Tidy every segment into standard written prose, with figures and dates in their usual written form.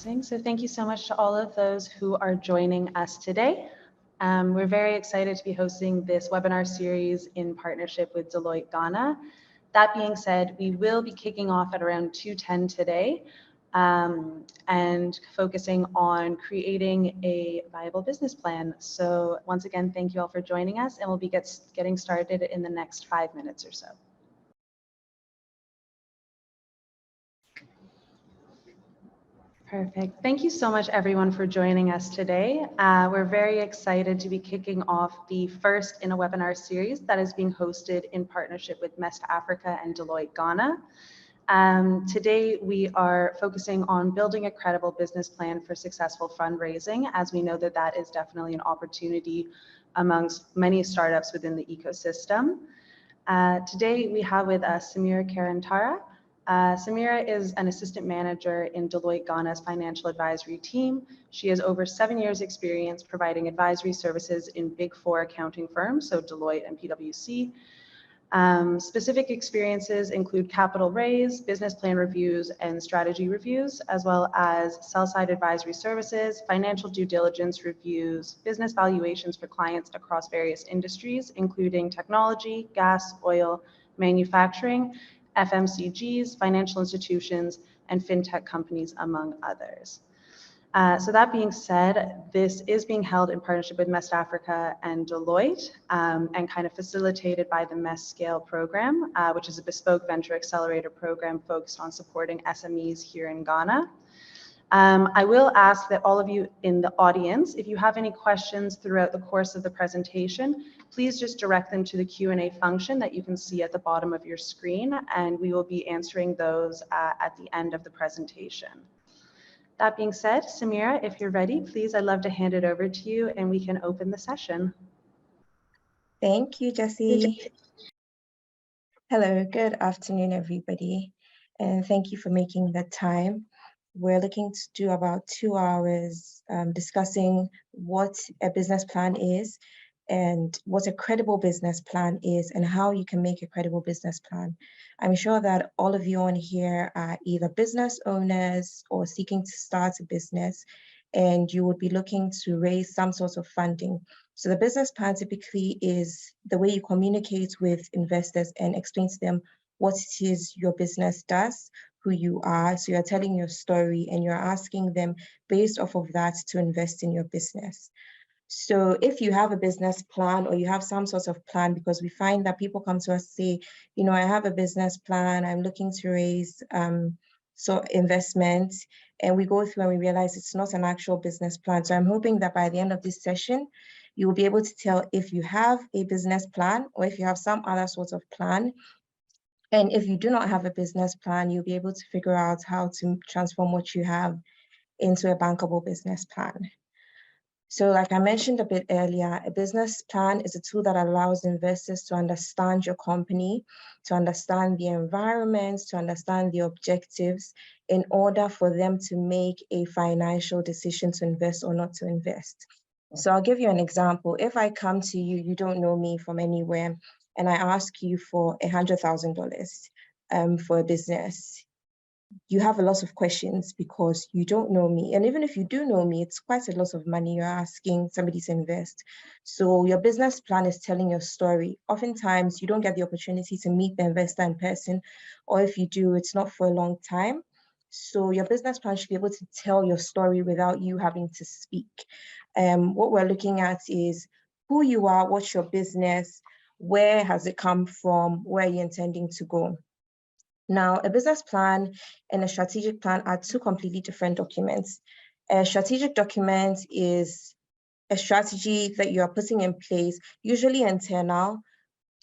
Amazing. So thank you so much to all of those who are joining us today. We're very excited to be hosting this webinar series in partnership with Deloitte Ghana. That being said, we will be kicking off at around 2:10 today and focusing on creating a viable business plan. So once again, thank you all for joining us, and we'll be getting started in the next 5 minutes or so. Perfect. Thank you so much, everyone, for joining us today. We're very excited to be kicking off the first in a webinar series that is being hosted in partnership with MEST Africa and Deloitte Ghana. Today, we are focusing on building a credible business plan for successful fundraising, as we know that that is definitely an opportunity amongst many startups within the ecosystem. Today, we have with us Samira Karantara. Samira is an assistant manager in Deloitte Ghana's financial advisory team. She has over 7 years experience providing advisory services in Big Four accounting firms, so Deloitte and PwC. Specific experiences include capital raise, business plan reviews, and strategy reviews, as well as sell-side advisory services, financial due diligence reviews, business valuations for clients across various industries, including technology, gas, oil, manufacturing, FMCGs, financial institutions, and fintech companies, among others. So that being said, this is being held in partnership with MEST Africa and Deloitte and kind of facilitated by the MEST Scale program, which is a bespoke venture accelerator program focused on supporting SMEs here in Ghana. I will ask that all of you in the audience, if you have any questions throughout the course of the presentation, please just direct them to the Q&A function that you can see at the bottom of your screen, and we will be answering those at the end of the presentation. That being said, Samira, if you're ready, please, I'd love to hand it over to you and we can open the session. Thank you, Jessie. Hello, good afternoon, everybody, and thank you for making the time. We're looking to do about 2 hours discussing what a business plan is and what a credible business plan is and how you can make a credible business plan. I'm sure that all of you on here are either business owners or seeking to start a business, and you would be looking to raise some sort of funding. So the business plan typically is the way you communicate with investors and explain to them what it is your business does, who you are. So you're telling your story and you're asking them based off of that to invest in your business. So if you have a business plan or you have some sort of plan, because we find that people come to us say, you know, I have a business plan, I'm looking to raise investment, and we go through and we realize it's not an actual business plan. So I'm hoping that by the end of this session, you will be able to tell if you have a business plan or if you have some other sort of plan. And if you do not have a business plan, you'll be able to figure out how to transform what you have into a bankable business plan. So like I mentioned a bit earlier, a business plan is a tool that allows investors to understand your company, to understand the environment, to understand the objectives in order for them to make a financial decision to invest or not to invest. So I'll give you an example. If I come to you, you don't know me from anywhere, and I ask you for $100,000 for a business, you have a lot of questions because you don't know me. And even if you do know me, it's quite a lot of money you're asking somebody to invest. So your business plan is telling your story. Oftentimes, you don't get the opportunity to meet the investor in person, or if you do, it's not for a long time. So your business plan should be able to tell your story without you having to speak. What we're looking at is who you are, what's your business, where has it come from, where are you intending to go? Now, a business plan and a strategic plan are two completely different documents. A strategic document is a strategy that you are putting in place, usually internal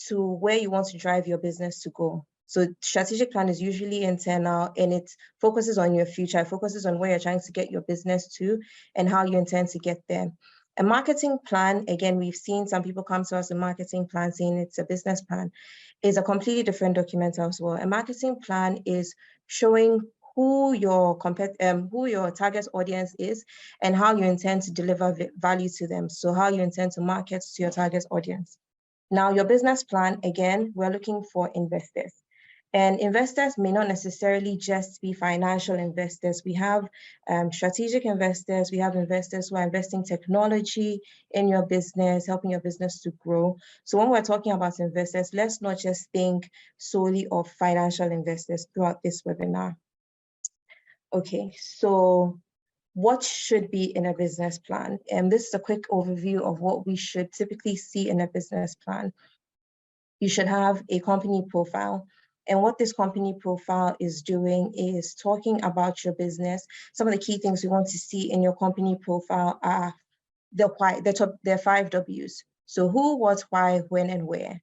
to where you want to drive your business to go. So strategic plan is usually internal and it focuses on your future, it focuses on where you're trying to get your business to and how you intend to get there. A marketing plan, again, we've seen some people come to us a marketing plan saying it's a business plan, is a completely different document as well. A marketing plan is showing who your target audience is and how you intend to deliver value to them. So how you intend to market to your target audience. Now, your business plan, again, we're looking for investors. And investors may not necessarily just be financial investors. We have strategic investors. We have investors who are investing technology in your business, helping your business to grow. So when we're talking about investors, let's not just think solely of financial investors throughout this webinar. Okay, so what should be in a business plan? And this is a quick overview of what we should typically see in a business plan. You should have a company profile. And what this company profile is doing is talking about your business. Some of the key things we want to see in your company profile are the 5 W's. So who, what, why, when, and where.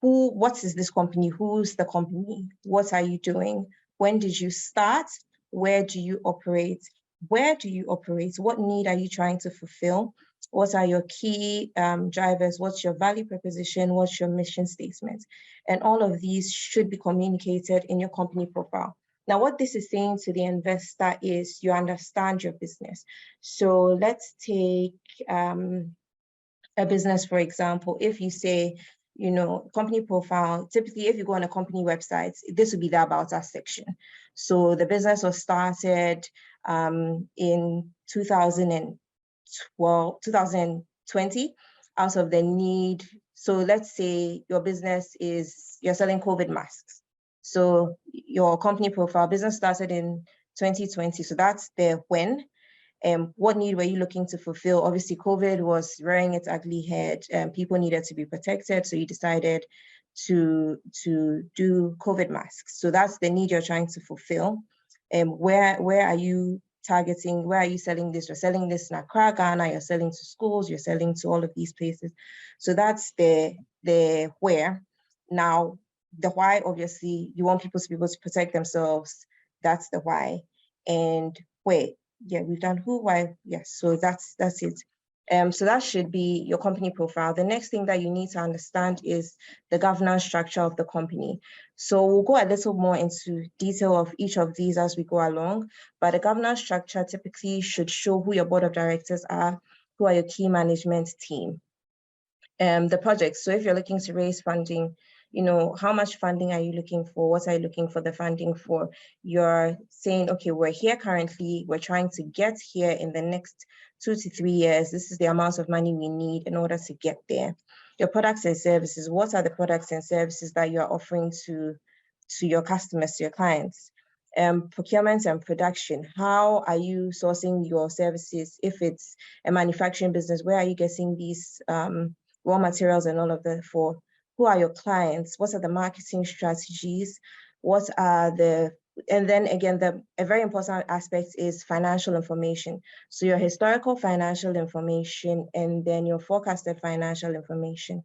What is this company? Who's the company? What are you doing? When did you start? Where do you operate? Where do you operate? What need are you trying to fulfill? What are your key drivers? What's your value proposition? What's your mission statement? And all of these should be communicated in your company profile. Now, what this is saying to the investor is you understand your business. So let's take a business, for example. If you say, you know, company profile, typically if you go on a company website, this would be the About Us section. So the business was started in 2020 out of the need. So let's say your business is, you're selling COVID masks. So your company profile, business started in 2020. So that's the when. What need were you looking to fulfill? Obviously, COVID was rearing its ugly head and people needed to be protected. So you decided to do COVID masks. So that's the need you're trying to fulfill. Where are you targeting? Where are you selling this? You're selling this in Accra, Ghana, you're selling to schools, you're selling to all of these places. So that's the where. Now, the why, obviously, you want people to be able to protect themselves. That's the why. And where. Yeah, we've done who, why, yes, so that's it. So that should be your company profile. The next thing that you need to understand is the governance structure of the company. So we'll go a little more into detail of each of these as we go along, but the governance structure typically should show who your board of directors are, who are your key management team. The projects, so if you're looking to raise funding, you know, how much funding are you looking for? What are you looking for the funding for? You're saying, okay, we're here currently, we're trying to get here in the next 2 to 3 years. This is the amount of money we need in order to get there. Your products and services, what are the products and services that you're offering to your customers, to your clients? Procurement and production, how are you sourcing your services? If it's a manufacturing business, where are you getting these raw materials and all of that for? Who are your clients? What are the marketing strategies? What are and then again, a very important aspect is financial information. So your historical financial information, and then your forecasted financial information,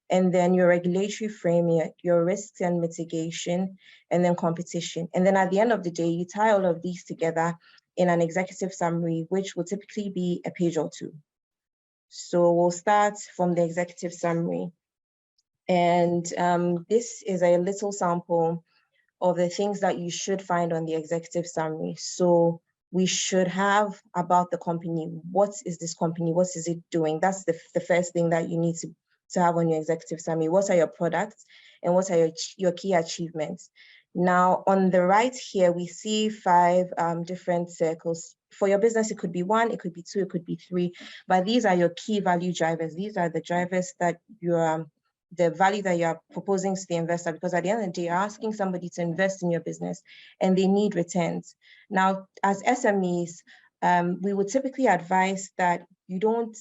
and then your regulatory framework, your risks and mitigation, and then competition. And then at the end of the day, you tie all of these together in an executive summary, which will typically be a page or two. So we'll start from the executive summary. And this is a little sample of the things that you should find on the executive summary. So we should have about the company. What is this company? What is it doing? That's the first thing that you need to have on your executive summary. What are your products and what are your key achievements? Now, on the right here, we see 5 different circles. For your business, it could be 1, it could be 2, it could be 3, but these are your key value drivers. These are the drivers that you're the value that you're proposing to the investor, because at the end of the day, you're asking somebody to invest in your business and they need returns. Now, as SMEs, we would typically advise that you don't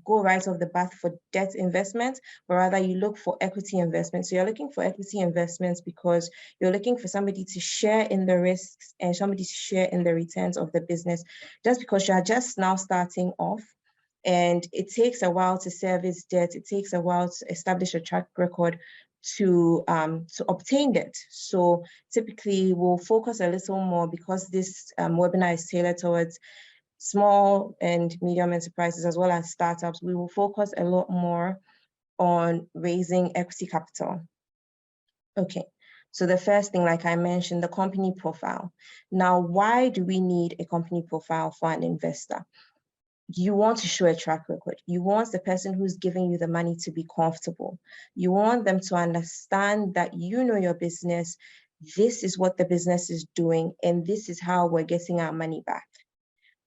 go right off the bat for debt investment, but rather you look for equity investment. So you're looking for equity investments because you're looking for somebody to share in the risks and somebody to share in the returns of the business, just because you're just now starting off. And it takes a while to service debt. It takes a while to establish a track record to obtain debt. So typically we'll focus a little more, because this webinar is tailored towards small and medium enterprises as well as startups. We will focus a lot more on raising equity capital. Okay, so the first thing, like I mentioned, the company profile. Now, why do we need a company profile for an investor? you want to show a track record. You want the person who's giving you the money to be comfortable. You want them to understand that you know your business, this is what the business is doing, and this is how we're getting our money back.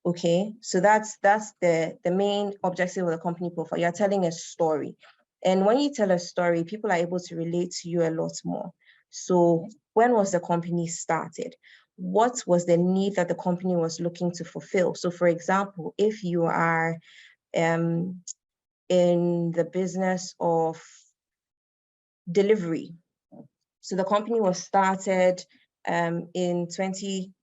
Okay, so that's the main objective of the company profile. You're telling a story. And when you tell a story, people are able to relate to you a lot more. So when was the company started? What was the need that the company was looking to fulfill? So for example, if you are in the business of delivery, so the company was started in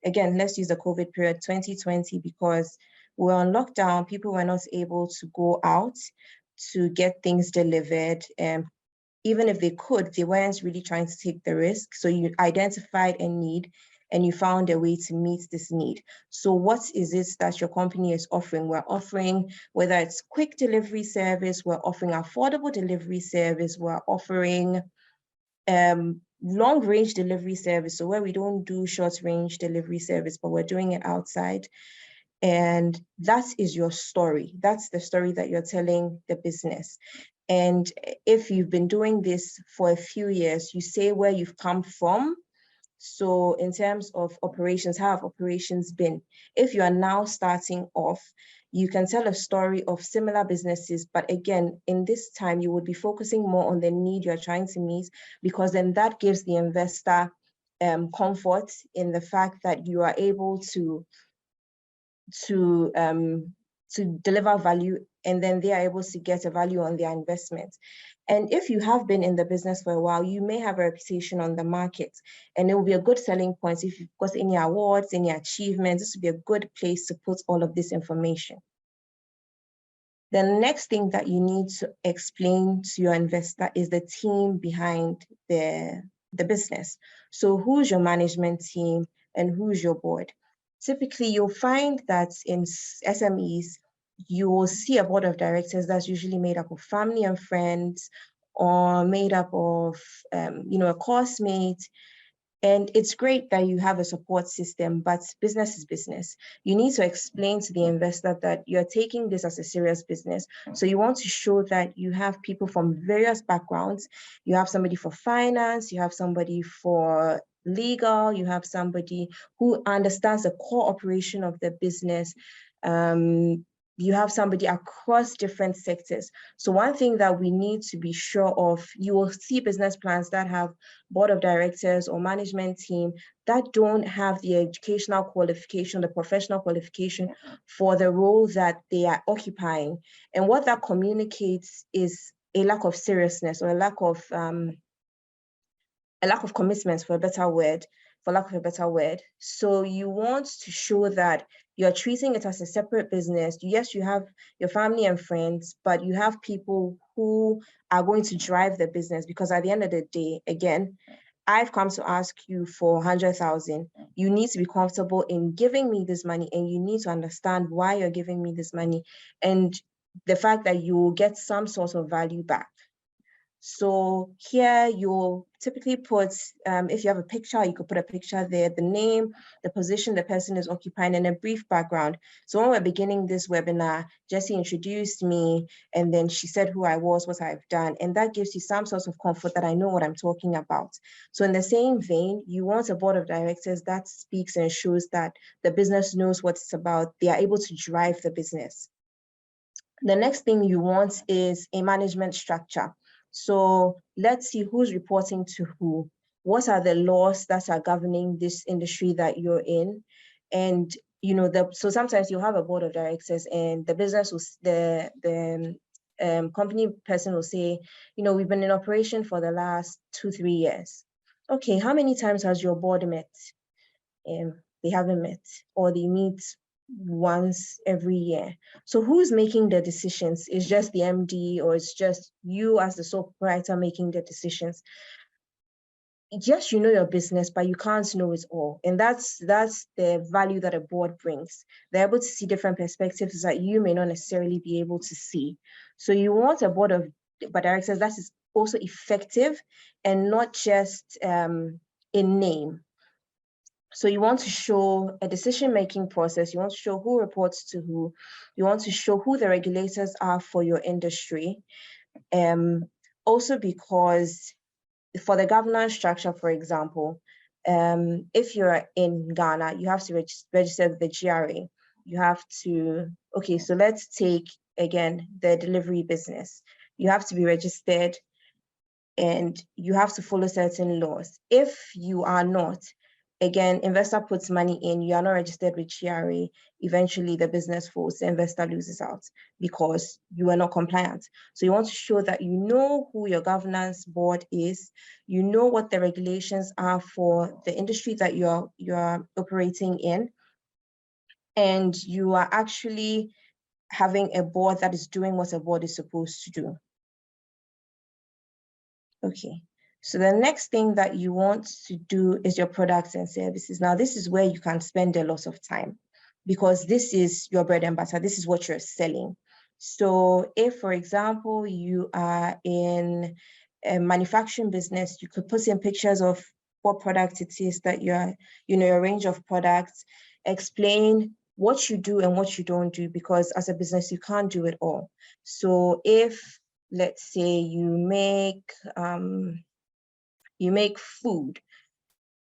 again, let's use the COVID period, 2020, because we were on lockdown, people were not able to go out to get things delivered. Even if they could, they weren't really trying to take the risk. So you identified a need and you found a way to meet this need. So what is it that your company is offering? We're offering, whether it's quick delivery service, we're offering affordable delivery service, we're offering long range delivery service. So where we don't do short range delivery service, but we're doing it outside. And that is your story. That's the story that you're telling the business. And if you've been doing this for a few years, you say where you've come from. So in terms of operations, how have operations been? If you are now starting off, you can tell a story of similar businesses, but again, in this time, you would be focusing more on the need you're trying to meet, because then that gives the investor comfort in the fact that you are able to deliver value, and then they are able to get a value on their investment. And if you have been in the business for a while, you may have a reputation on the market, and it will be a good selling point. If you've got any awards, any achievements, this would be a good place to put all of this information. The next thing that you need to explain to your investor is the team behind the business. So who's your management team and who's your board? Typically, you'll find that in SMEs, you will see a board of directors that's usually made up of family and friends, or made up of a coursemate. And it's great that you have a support system, but business is business. You need to explain to the investor that you're taking this as a serious business. So you want to show that you have people from various backgrounds. You have somebody for finance, you have somebody for legal, you have somebody who understands the core operation of the business. You have somebody across different sectors. So one thing that we need to be sure of, you will see business plans that have board of directors or management team that don't have the educational qualification, the professional qualification for the role that they are occupying. And what that communicates is a lack of seriousness, or a lack of commitment, for lack of a better word. So you want to show that you're treating it as a separate business. Yes, you have your family and friends, but you have people who are going to drive the business, because at the end of the day, again, I've come to ask you for 100,000. You need to be comfortable in giving me this money, and you need to understand why you're giving me this money, and the fact that you will get some sort of value back. So here you'll typically put, if you have a picture, you could put a picture there, the name, the position the person is occupying, and a brief background. So when we're beginning this webinar, Jessie introduced me, and then she said who I was, what I've done, and that gives you some sort of comfort that I know what I'm talking about. So in the same vein, you want a board of directors that speaks and shows that the business knows what it's about. They are able to drive the business. The next thing you want is a management structure. So let's see who's reporting to who. What are the laws that are governing this industry that you're in? And so sometimes you'll have a board of directors, and the business will, the company person will say, we've been in operation for the last 2-3 years. Okay, how many times has your board met? They haven't met, or they meet once every year. So who's making the decisions? Is just the MD, or it's just you as the sole proprietor making the decisions? Yes, you know your business, but you can't know it all. And that's the value that a board brings. They're able to see different perspectives that you may not necessarily be able to see. So you want a board of directors that is also effective, and not just in name. So you want to show a decision-making process. You want to show who reports to who. You want to show who the regulators are for your industry. Also because for the governance structure, for example, if you're in Ghana, you have to register with the GRA. You have to, okay, so let's take, again, the delivery business. You have to be registered and you have to follow certain laws. If you are not, again, investor puts money in, you are not registered with GRA, eventually the business falls, the investor loses out because you are not compliant. So you want to show that you know who your governance board is, you know what the regulations are for the industry that you're operating in, and you are actually having a board that is doing what a board is supposed to do. Okay, so the next thing that you want to do is your products and services. Now, this is where you can spend a lot of time because this is your bread and butter. This is what you're selling. So if, for example, you are in a manufacturing business, you could put in pictures of what product it is that you're, your range of products, explain what you do and what you don't do, because as a business, you can't do it all. So if, let's say you make food,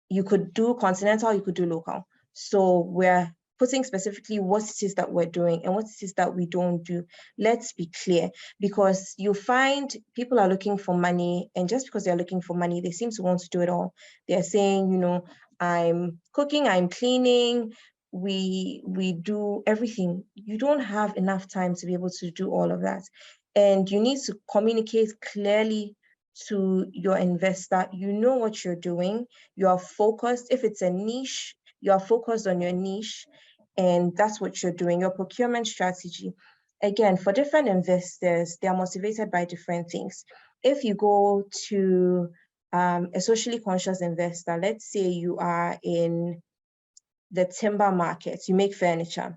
you could do continental, you could do local. So we're putting specifically what it is that we're doing and what it is that we don't do. Let's be clear, because you find people are looking for money, and just because they're looking for money, they seem to want to do it all. They're saying, I'm cooking, I'm cleaning, we do everything. You don't have enough time to be able to do all of that. And you need to communicate clearly to your investor. You know what you're doing. You are focused. If it's a niche, you are focused on your niche, and that's what you're doing. Your procurement strategy. Again, for different investors, they are motivated by different things. If you go to a socially conscious investor, let's say you are in the timber market, you make furniture.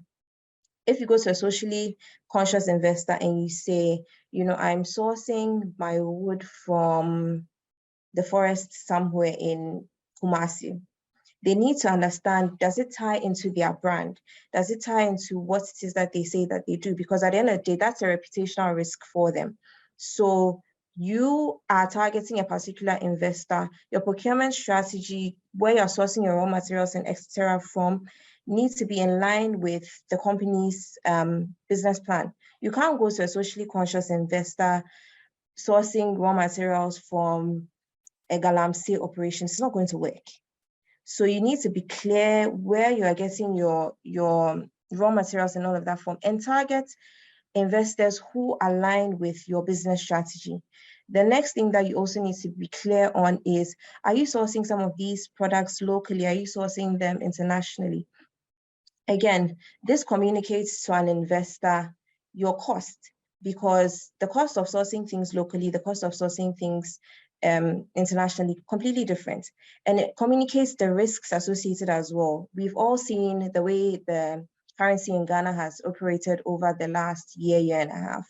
If you go to a socially conscious investor and you say, I'm sourcing my wood from the forest somewhere in Kumasi, they need to understand, does it tie into their brand? Does it tie into what it is that they say that they do? Because at the end of the day, that's a reputational risk for them. So you are targeting a particular investor. Your procurement strategy, where you're sourcing your raw materials and etc. from, needs to be in line with the company's business plan. You can't go to a socially conscious investor sourcing raw materials from a galamsey operation. It's not going to work. So you need to be clear where you are getting your raw materials and all of that from, and target investors who align with your business strategy. The next thing that you also need to be clear on is, are you sourcing some of these products locally? Are you sourcing them internationally? Again, this communicates to an investor your cost, because the cost of sourcing things locally, the cost of sourcing things internationally, completely different. And it communicates the risks associated as well. We've all seen the way the currency in Ghana has operated over the last year and a half.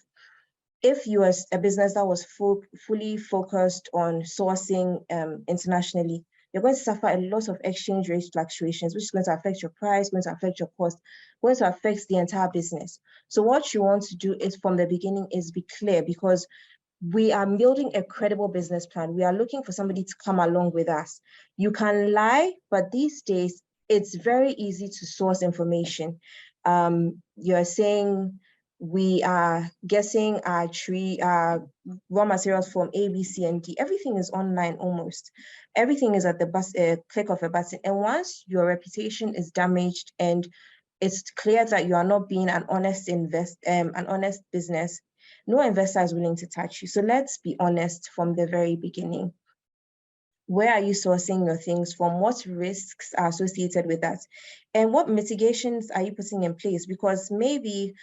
If you are a business that was fully focused on sourcing internationally, you're going to suffer a lot of exchange rate fluctuations, which is going to affect your price, going to affect your cost, going to affect the entire business. So what you want to do is, from the beginning, is be clear, because we are building a credible business plan. We are looking for somebody to come along with us. You can lie, but these days, it's very easy to source information. You're saying, we are guessing our raw materials from A, B, C, and D. Everything is online almost. Everything is at the click of a button. And once your reputation is damaged and it's clear that you are not being an honest business, no investor is willing to touch you. So let's be honest from the very beginning. Where are you sourcing your things from? What risks are associated with that? And what mitigations are you putting in place? Because maybe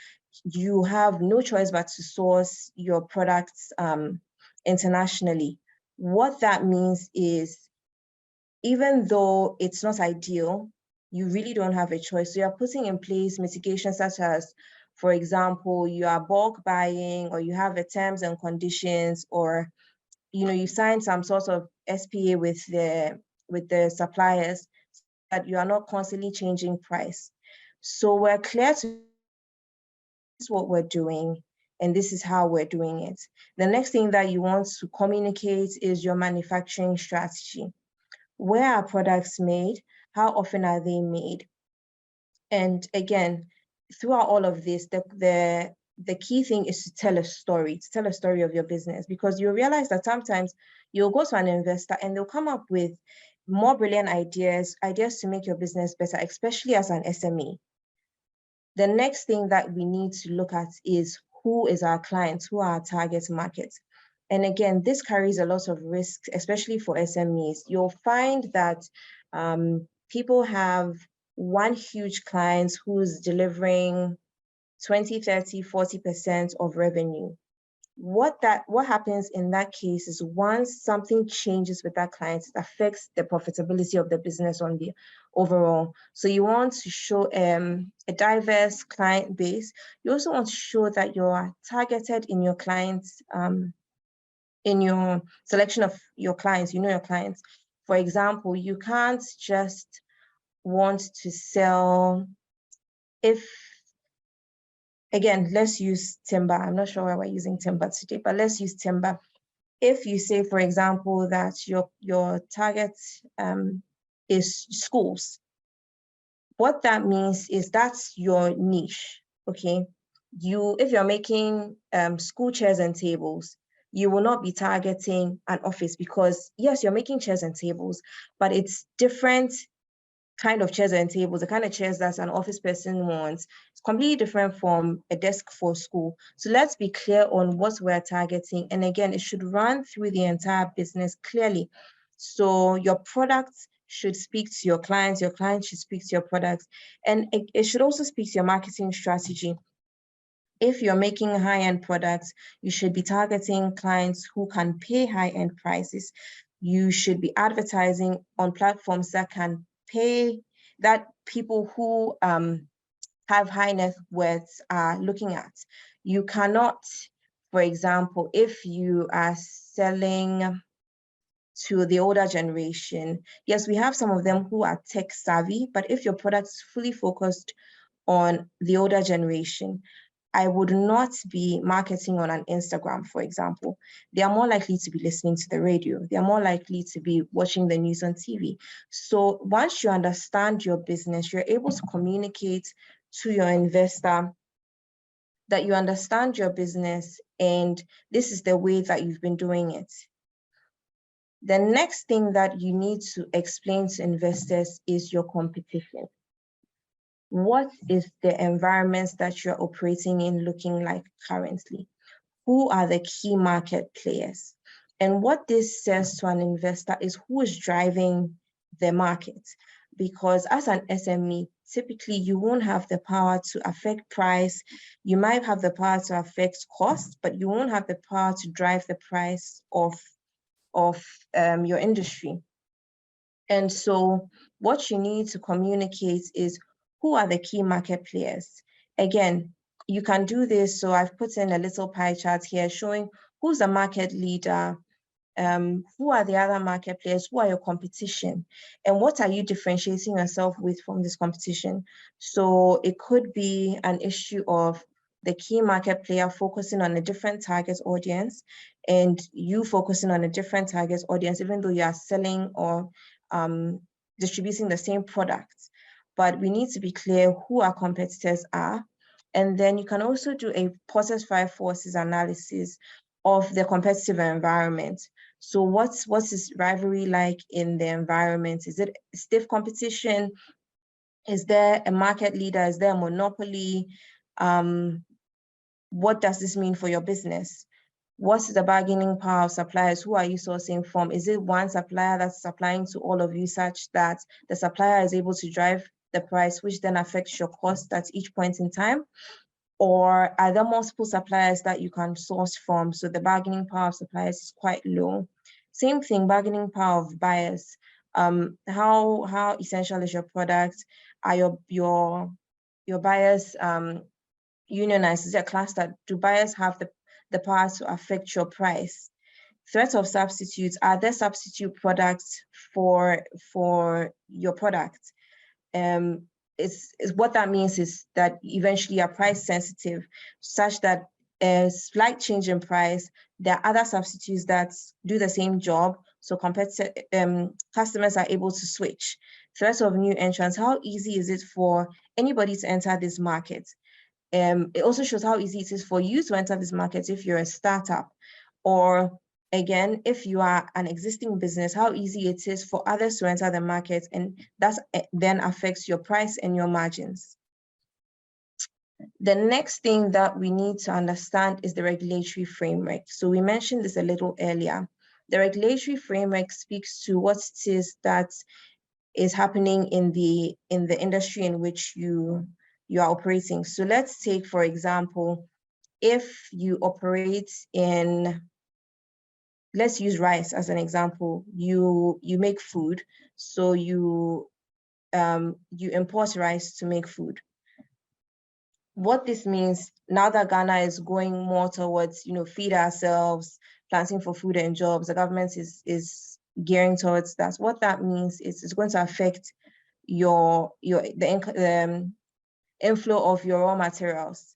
you have no choice but to source your products internationally. What that means is, even though it's not ideal, you really don't have a choice. So you're putting in place mitigations such as, for example, you are bulk buying, or you have the terms and conditions, or you sign some sort of SPA with the suppliers, that you are not constantly changing price. So we're clear to this is what we're doing, and this is how we're doing it. The next thing that you want to communicate is your manufacturing strategy. Where are products made? How often are they made? And again, throughout all of this, the key thing is to tell a story of your business, because you realize that sometimes you'll go to an investor and they'll come up with more brilliant ideas to make your business better, especially as an SME. The next thing that we need to look at is who is our clients, who are our target markets. And again, this carries a lot of risks, especially for SMEs. You'll find that people have one huge client who's delivering 20, 30, 40% of revenue. What happens in that case is once something changes with that client, it affects the profitability of the business on the overall. So you want to show a diverse client base. You also want to show that you are targeted in your clients, in your selection of your clients, you know your clients. For example, you can't just want to sell, again, let's use timber. I'm not sure why we're using timber today, but let's use timber. If you say, for example, that your target is schools, what that means is that's your niche, okay? If you're making school chairs and tables, you will not be targeting an office, because yes, you're making chairs and tables, but it's different kind of chairs and tables. The kind of chairs that an office person wants, it's completely different from a desk for school. So let's be clear on what we're targeting. And again, it should run through the entire business clearly. So your products should speak to your clients should speak to your products, and it should also speak to your marketing strategy. If you're making high-end products, you should be targeting clients who can pay high-end prices. You should be advertising on platforms that can pay, that people who have high net worths are looking at. You cannot, for example, if you are selling to the older generation, yes, we have some of them who are tech savvy, but if your product is fully focused on the older generation, I would not be marketing on an Instagram, for example. They are more likely to be listening to the radio. They are more likely to be watching the news on TV. So once you understand your business, you're able to communicate to your investor that you understand your business and this is the way that you've been doing it. The next thing that you need to explain to investors is your competition. What is the environments that you're operating in looking like currently? Who are the key market players? And what this says to an investor is who is driving the market. Because as an SME, typically you won't have the power to affect price. You might have the power to affect cost, but you won't have the power to drive the price of your industry. And so what you need to communicate is who are the key market players. Again, you can do this. So I've put in a little pie chart here showing who's the market leader, who are the other market players, who are your competition, and what are you differentiating yourself with from this competition. So it could be an issue of the key market player focusing on a different target audience and you focusing on a different target audience, even though you are selling or distributing the same products. But we need to be clear who our competitors are. And then you can also do a process 5 forces analysis of the competitive environment. So what's this rivalry like in the environment? Is it stiff competition? Is there a market leader? Is there a monopoly? What does this mean for your business? What's the bargaining power of suppliers? Who are you sourcing from? Is it one supplier that's supplying to all of you such that the supplier is able to drive the price, which then affects your cost at each point in time? Or are there multiple suppliers that you can source from? So the bargaining power of suppliers is quite low. Same thing, bargaining power of buyers. How essential is your product? Are your buyers unionized? Is it a class that do buyers have the power to affect your price? Threat of substitutes. Are there substitute products for your product? what that means is that eventually you are price sensitive, such that a slight change in price, there are other substitutes that do the same job. So customers are able to switch. Threat of new entrants, how easy is it for anybody to enter this market? It also shows how easy it is for you to enter this market if you're a startup, or again, if you are an existing business, how easy it is for others to enter the market, and that then affects your price and your margins. The next thing that we need to understand is the regulatory framework. So we mentioned this a little earlier. The regulatory framework speaks to what it is that is happening in the industry in which you are operating. So let's take, for example, if you operate in, let's use rice as an example. You make food, so you import rice to make food. What this means, now that Ghana is going more towards, feed ourselves, planting for food and jobs, the government is gearing towards that. What that means is it's going to affect the inflow of your raw materials.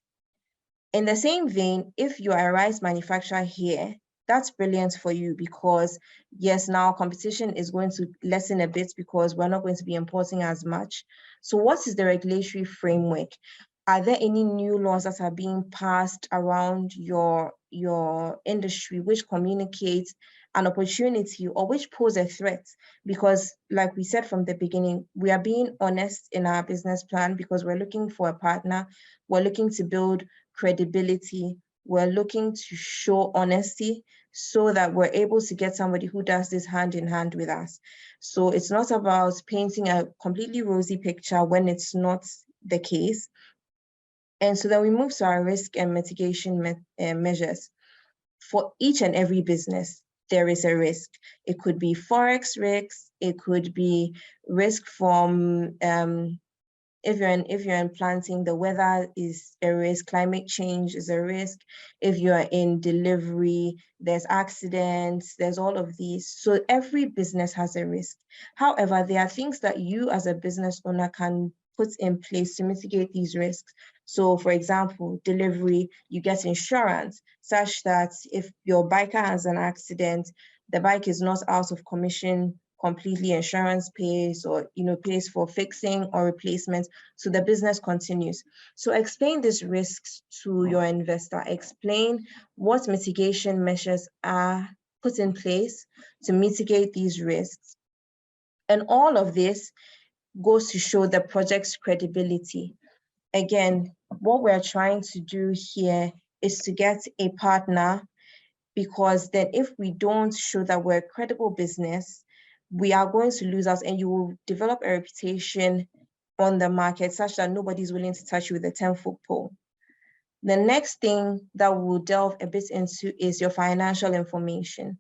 In the same vein, if you are a rice manufacturer here, that's brilliant for you, because yes, now competition is going to lessen a bit because we're not going to be importing as much. So what is the regulatory framework? Are there any new laws that are being passed around your industry which communicate an opportunity or which pose a threat? Because like we said from the beginning, we are being honest in our business plan because we're looking for a partner. We're looking to build credibility. We're looking to show honesty so that we're able to get somebody who does this hand in hand with us. So it's not about painting a completely rosy picture when it's not the case. And so then we move to our risk and mitigation measures. For each and every business, there is a risk. It could be Forex risk. It could be risk from, if you're in planting, the weather is a risk, climate change is a risk. If you're in delivery, there's accidents, there's all of these. So every business has a risk. However, there are things that you as a business owner can put in place to mitigate these risks. So for example, delivery, you get insurance such that if your biker has an accident, the bike is not out of commission completely, insurance pays or pays for fixing or replacement, so the business continues. So explain these risks to your investor. Explain what mitigation measures are put in place to mitigate these risks. And all of this goes to show the project's credibility. Again, what we're trying to do here is to get a partner, because then if we don't show that we're a credible business, we are going to lose out, and you will develop a reputation on the market such that nobody's willing to touch you with a 10-foot pole. The next thing that we'll delve a bit into is your financial information.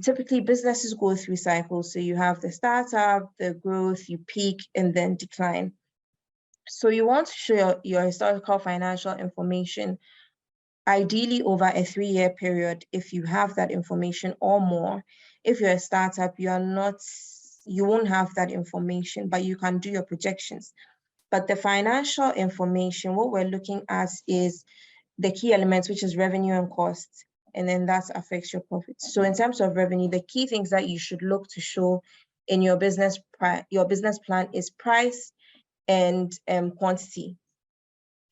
Typically, businesses go through cycles. So you have the startup, the growth, you peak, and then decline. So you want to show your historical financial information, ideally over a 3-year period, if you have that information or more. If you're a startup, you won't have that information, but you can do your projections. But the financial information, what we're looking at is the key elements, which is revenue and costs, and then that affects your profits. So in terms of revenue, the key things that you should look to show in your business plan is price and quantity.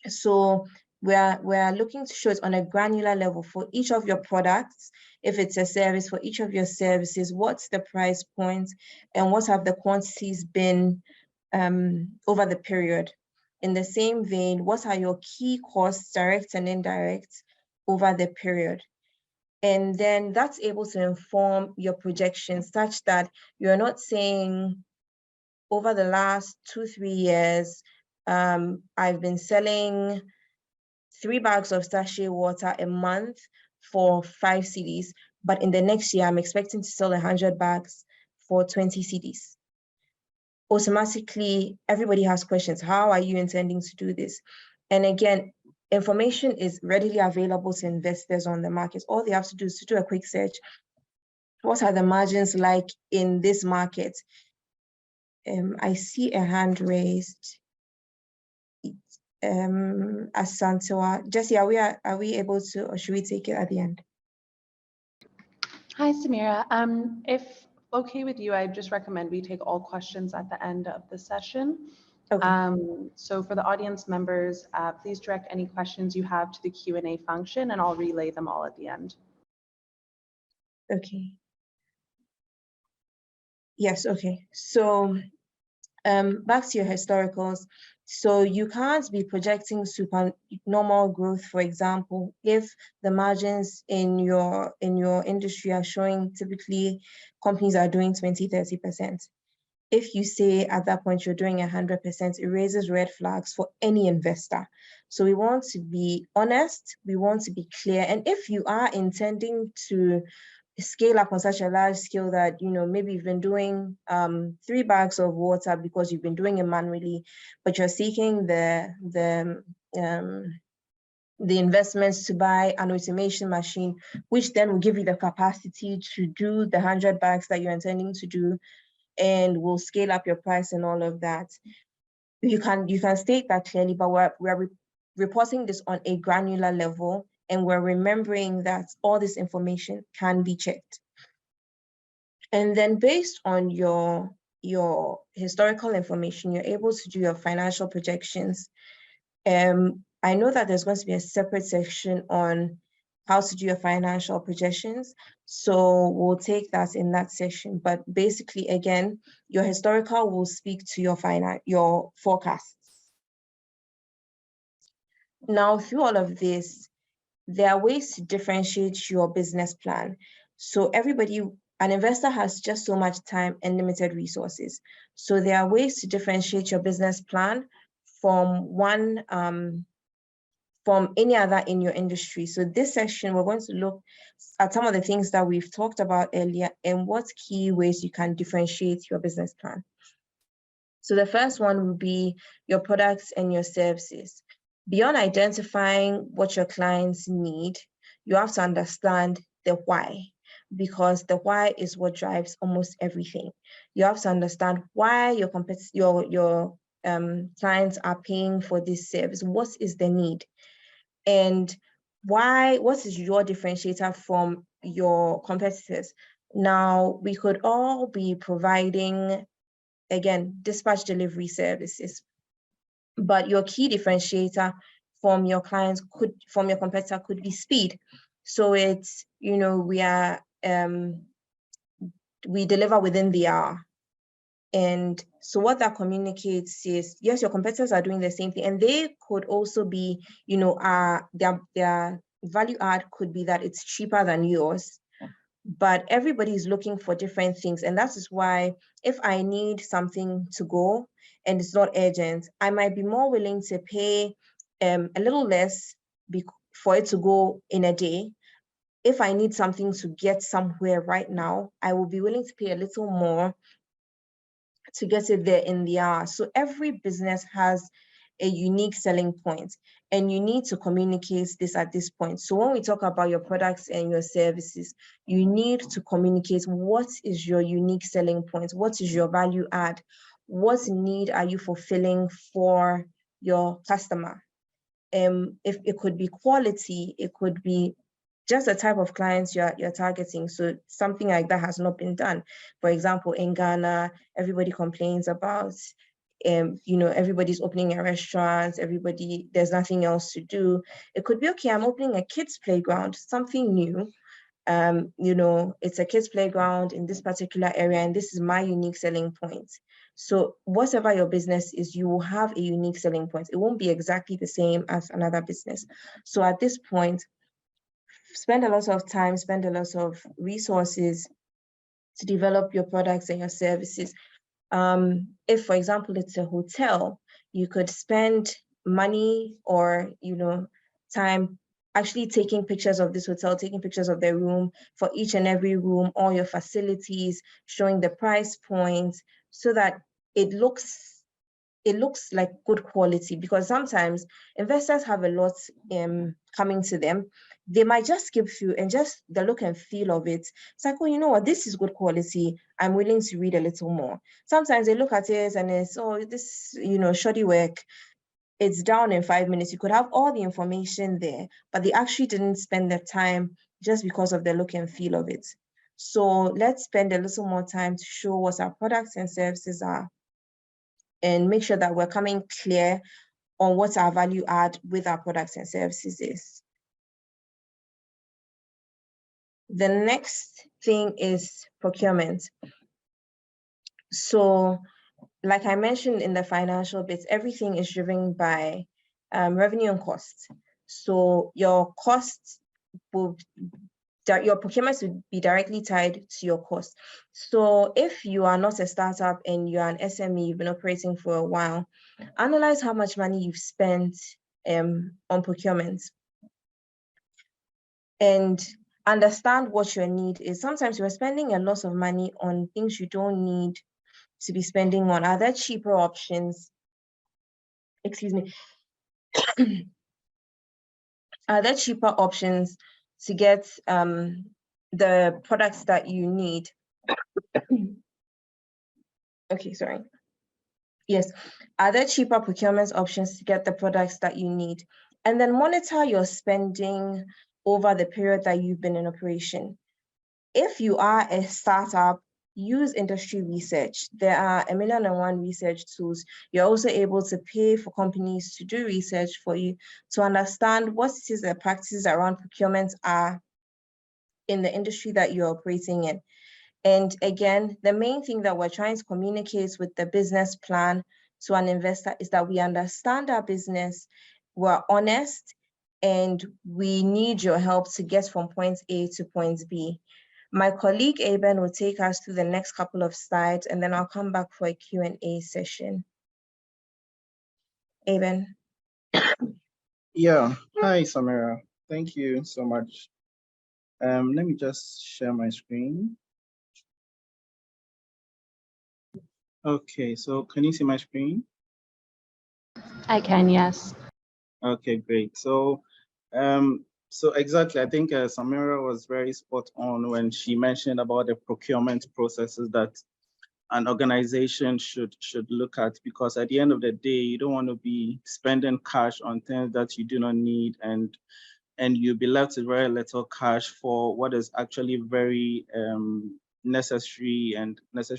So we're looking to show it on a granular level for each of your products. If it's a service, for each of your services, what's the price point and what have the quantities been over the period? In the same vein, what are your key costs, direct and indirect, over the period? And then that's able to inform your projections such that you're not saying, over the last 2-3 years, I've been selling 3 bags of sachet water a month for 5 cedis, but in the next year, I'm expecting to sell 100 bags for 20 cedis. Automatically, everybody has questions. How are you intending to do this? And again, information is readily available to investors on the market. All they have to do is to do a quick search. What are the margins like in this market? I see a hand raised. Asantewa. Jesse, are we able to, or should we take it at the end? Hi, Samira. If okay with you, I just recommend we take all questions at the end of the session. Okay. So for the audience members, please direct any questions you have to the Q&A function, and I'll relay them all at the end. Okay. Yes, okay. So back to your historicals. So you can't be projecting super normal growth, for example, if the margins in your industry are showing typically companies are doing 20-30%. If you say at that point you're doing 100%, it raises red flags for any investor. So we want to be honest, we want to be clear. And if you are intending to scale up on such a large scale that, you know, maybe you've been doing 3 bags of water because you've been doing it manually, but you're seeking the investments to buy an automation machine, which then will give you the capacity to do the 100 bags that you're intending to do, and will scale up your price and all of that. You can state that clearly, but we're reporting this on a granular level, and we're remembering that all this information can be checked. And then based on your historical information, you're able to do your financial projections. I know that there's going to be a separate section on how to do your financial projections, so we'll take that in that section. But basically, again, your historical will speak to your forecasts. Now, through all of this, there are ways to differentiate your business plan. So an investor has just so much time and limited resources. So there are ways to differentiate your business plan from any other in your industry. So this session, we're going to look at some of the things that we've talked about earlier and what key ways you can differentiate your business plan. So the first one would be your products and your services. Beyond identifying what your clients need, you have to understand the why, because the why is what drives almost everything. You have to understand why your clients are paying for this service. What is the need? And what is your differentiator from your competitors? Now, we could all be providing, again, dispatch delivery services, but your key differentiator from your competitor could be speed. So it's, you know, we deliver within the hour. And so what that communicates is, yes, your competitors are doing the same thing, and they could also be, you know, their value add could be that it's cheaper than yours, but everybody is looking for different things. And that is why if I need something to go and it's not urgent, I might be more willing to pay a little less for it to go in a day. If I need something to get somewhere right now, I will be willing to pay a little more to get it there in the hour. So every business has a unique selling point, and you need to communicate this at this point. So when we talk about your products and your services, you need to communicate what is your unique selling point, what is your value add, what need are you fulfilling for your customer. If it could be quality, it could be just the type of clients you're targeting. So something like that has not been done. For example, in Ghana, everybody complains about, you know, everybody's opening a restaurant, there's nothing else to do. It could be, okay, I'm opening a kids playground, something new. You know, it's a kids playground in this particular area, and this is my unique selling point. So whatever your business is, you will have a unique selling point. It won't be exactly the same as another business. So at this point, spend a lot of time, spend a lot of resources to develop your products and your services. If, for example, it's a hotel, you could spend money or, you know, time actually taking pictures of this hotel, taking pictures of the room for each and every room, all your facilities, showing the price points, so that it looks it looks like good quality, because sometimes investors have a lot coming to them. They might just skip through, and just the look and feel of it, it's like, oh, you know what, this is good quality, I'm willing to read a little more. Sometimes they look at it and it's, oh, this, shoddy work, it's down in 5 minutes. You could have all the information there, but they actually didn't spend the time just because of the look and feel of it. So let's spend a little more time to show what our products and services are, and make sure that we're coming clear on what our value add with our products and services is. The next thing is procurement. So like I mentioned in the financial bits, everything is driven by revenue and costs. So your costs will, your procurement will be directly tied to your cost. So if you are not a startup and you're an SME, you've been operating for a while, analyze how much money you've spent on procurement, and understand what your need is. Sometimes you're spending a lot of money on things you don't need to be spending on. Are there cheaper options? Excuse me. Are there cheaper options to get the products that you need? Okay, sorry. Yes, are there cheaper procurement options to get the products that you need? And then monitor your spending over the period that you've been in operation. If you are a startup, use industry research. There are 1,000,001 research tools. You're also able to pay for companies to do research for you to understand what it is the practices around procurement are in the industry that you're operating in. And again, the main thing that we're trying to communicate with the business plan to an investor is that we understand our business, we're honest, and we need your help to get from point A to point B. My colleague Aben will take us through the next couple of slides, and then I'll come back for a Q&A session. Aben. Yeah, hi Samira. Thank you so much. Let me just share my screen. Okay, so can you see my screen? I can, yes. Okay, great. So exactly, I think Samira was very spot on when she mentioned about the procurement processes that an organization should look at, because at the end of the day, you don't want to be spending cash on things that you do not need, and you'll be left with very little cash for what is actually very necessary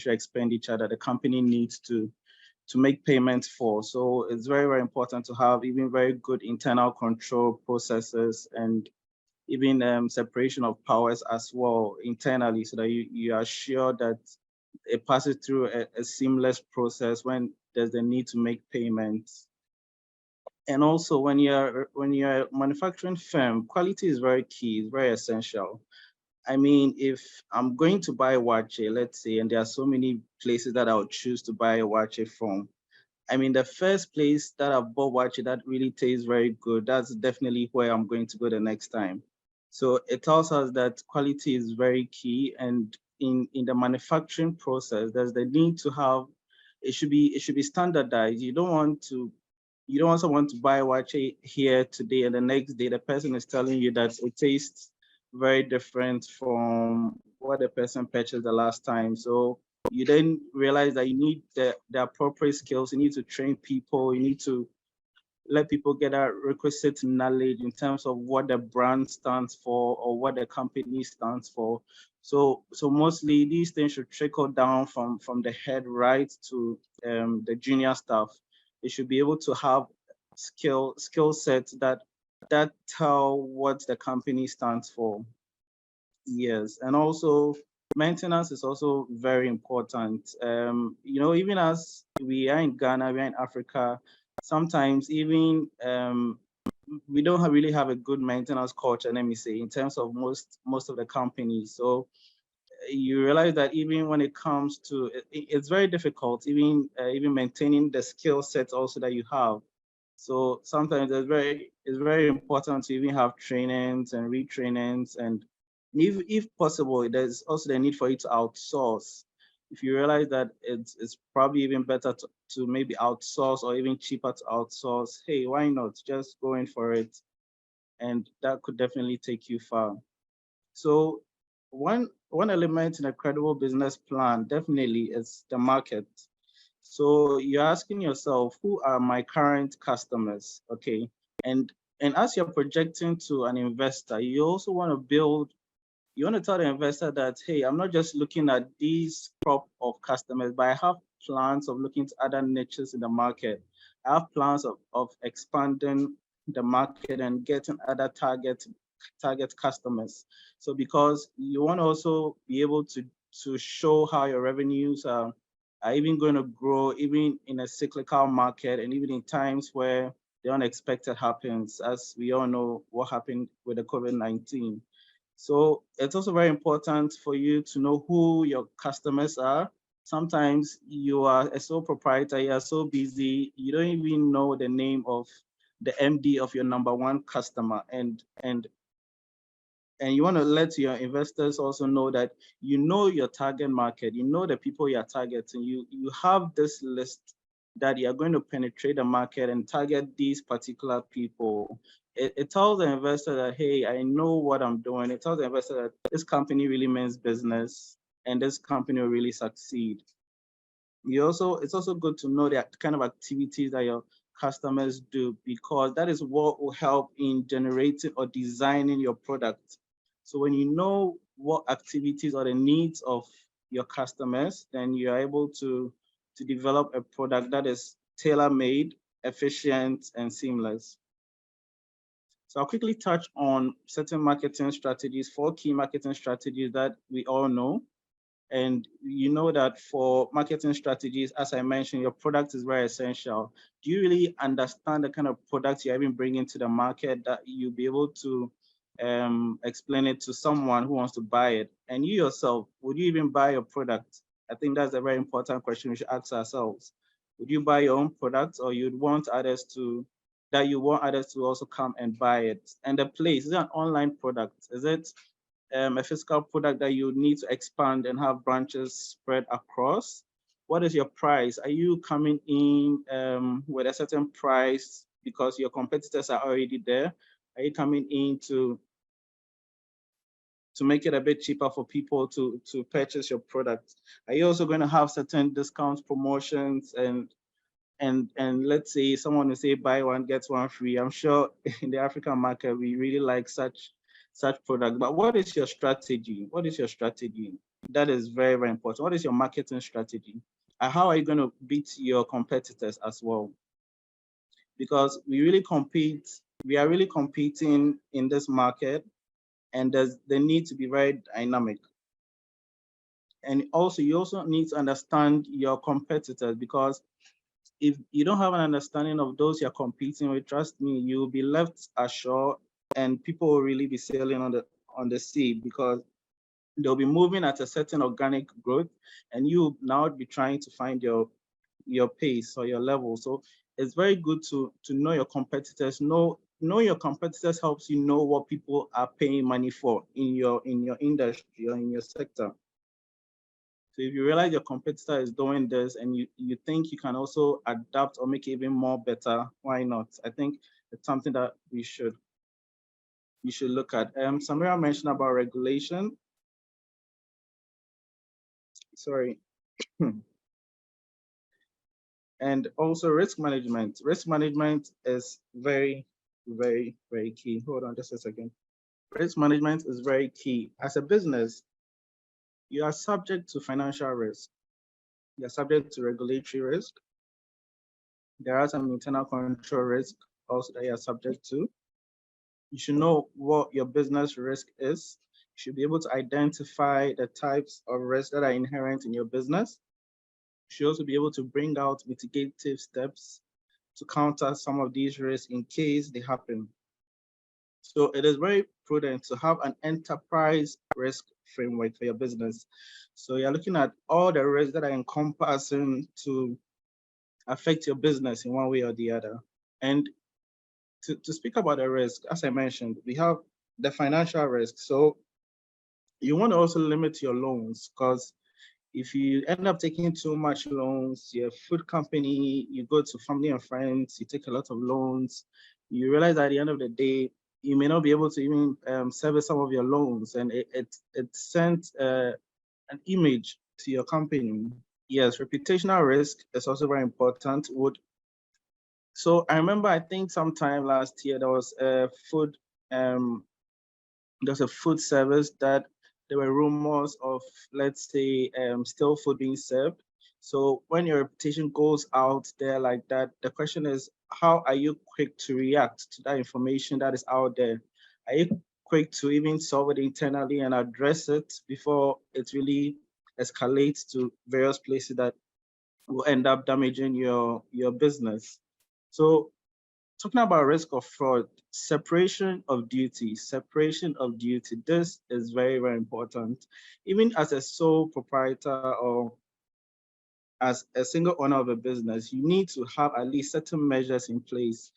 expenditure that the company needs to make payments for. So it's very, very important to have even very good internal control processes, and even separation of powers as well internally, so that you are sure that it passes through a seamless process when there's the need to make payments. And also when you're a manufacturing firm, quality is very key, it's very essential. I mean, if I'm going to buy wache, let's say, and there are so many places that I would choose to buy a wache from, I mean, the first place that I've bought wache that really tastes very good, that's definitely where I'm going to go the next time. So it tells us that quality is very key, and in the manufacturing process, there's the need to have, it should be standardized. You don't want someone to buy wache here today and the next day the person is telling you that it tastes very different from what the person purchased the last time. So you then realize that you need the appropriate skills. You need to train people. You need to let people get that requisite knowledge in terms of what the brand stands for or what the company stands for. So mostly these things should trickle down from the head right to the junior staff. They should be able to have skill sets that tell what the company stands for. Yes, and also maintenance is also very important. Even as we are in Ghana, we are in Africa, sometimes even we don't really have a good maintenance culture, let me say, in terms of most of the companies. So you realize that even when it comes to, it's very difficult, even maintaining the skill sets also that you have. So sometimes it's very important to even have trainings and retrainings, and if possible, there's also the need for you to outsource if you realize that it's probably even better to maybe outsource or even cheaper to outsource, hey, why not just go in for it? And that could definitely take you far. So one element in a credible business plan definitely is the market. So you're asking yourself, who are my current customers? Okay. And as you're projecting to an investor, you also want to tell the investor that, hey, I'm not just looking at these crop of customers, but I have plans of looking to other niches in the market. I have plans of expanding the market and getting other target customers. So because you want to also be able to show how your revenues are even going to grow, even in a cyclical market, and even in times where the unexpected happens, as we all know what happened with the COVID-19. So it's also very important for you to know who your customers are. Sometimes you are a sole proprietor, you are so busy, you don't even know the name of the MD of your number one customer. And you want to let your investors also know that you know your target market, you know the people you are targeting, you have this list that you are going to penetrate the market and target these particular people. It tells the investor that, hey, I know what I'm doing. It tells the investor that this company really means business and this company will really succeed. It's also good to know the kind of activities that your customers do, because that is what will help in generating or designing your product. So when you know what activities or the needs of your customers, then you are able to develop a product that is tailor-made, efficient, and seamless. So I'll quickly touch on certain marketing strategies, 4 key marketing strategies that we all know. And you know that for marketing strategies, as I mentioned, your product is very essential. Do you really understand the kind of products you're even bringing to the market that you'll be able to explain it to someone who wants to buy it? And you yourself, would you even buy your product? I think that's a very important question we should ask ourselves. Would you buy your own product, or you want others to also come and buy it? And the place, is it an online product? Is it a physical product that you need to expand and have branches spread across? What is your price? Are you coming in with a certain price because your competitors are already there? Are you coming in to make it a bit cheaper for people to purchase your product? Are you also going to have certain discounts, promotions, and let's say someone will say buy one get one free? I'm sure in the African market we really like such product. But what is your strategy? What is your strategy? That is very, very important. What is your marketing strategy? And how are you going to beat your competitors as well? Because we are really competing in this market, and there's the need to be very dynamic. And also, you also need to understand your competitors, because if you don't have an understanding of those you're competing with, trust me, you'll be left ashore, and people will really be sailing on the sea, because they'll be moving at a certain organic growth, and you now be trying to find your pace or your level. So it's very good to know your competitors. Know your competitors helps you know what people are paying money for in your industry or in your sector. So if you realize your competitor is doing this and you think you can also adapt or make it even more better, why not? I think it's something that you should look at. Samira mentioned about regulation. Sorry. And also risk management. Risk management is very, very, very key. Hold on just a second. Risk management is very key. As a business, you are subject to financial risk. You're subject to regulatory risk. There are some internal control risk also that you're subject to. You should know what your business risk is. You should be able to identify the types of risks that are inherent in your business. You should also be able to bring out mitigative steps to counter some of these risks in case they happen. So it is very prudent to have an enterprise risk framework for your business. So you're looking at all the risks that are encompassing to affect your business in one way or the other. And to speak about the risk, as I mentioned, we have the financial risk. So you want to also limit your loans, because If you end up taking too much loans, your food company, you go to family and friends, you take a lot of loans, you realize at the end of the day, you may not be able to even service some of your loans, and it sends an image to your company. Yes, reputational risk is also very important. So I remember, I think sometime last year, there was a food service that there were rumors of, let's say, stale food being served. So when your reputation goes out there like that, the question is, how are you quick to react to that information that is out there? Are you quick to even solve it internally and address it before it really escalates to various places that will end up damaging your business? So talking about risk of fraud, separation of duty. This is very, very important. Even as a sole proprietor or as a single owner of a business, you need to have at least certain measures in place.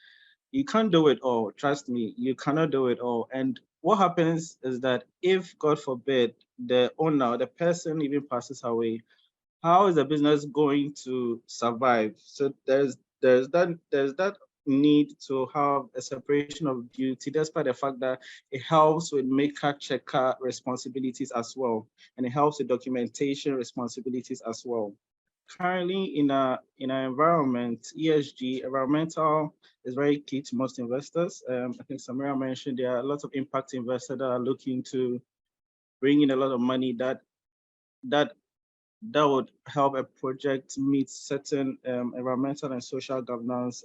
You can't do it all. Trust me, you cannot do it all. And what happens is that if, God forbid, the owner, the person even passes away, how is the business going to survive? So there's that need to have a separation of duty, despite the fact that it helps with maker checker responsibilities as well, and it helps with documentation responsibilities as well. Currently in our environment, ESG, environmental, is very key to most investors. I think Samira mentioned there are a lot of impact investors that are looking to bring in a lot of money that would help a project meet certain environmental and social governance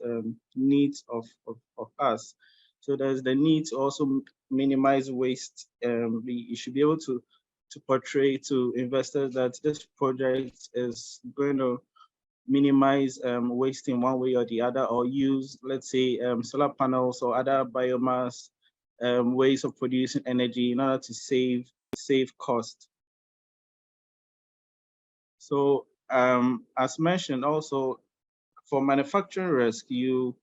needs of us. So there's the need to also minimize waste. You should be able to portray to investors that this project is going to minimize waste in one way or the other, or use, let's say, solar panels or other biomass ways of producing energy in order to save cost. So as mentioned, also for manufacturing risk, you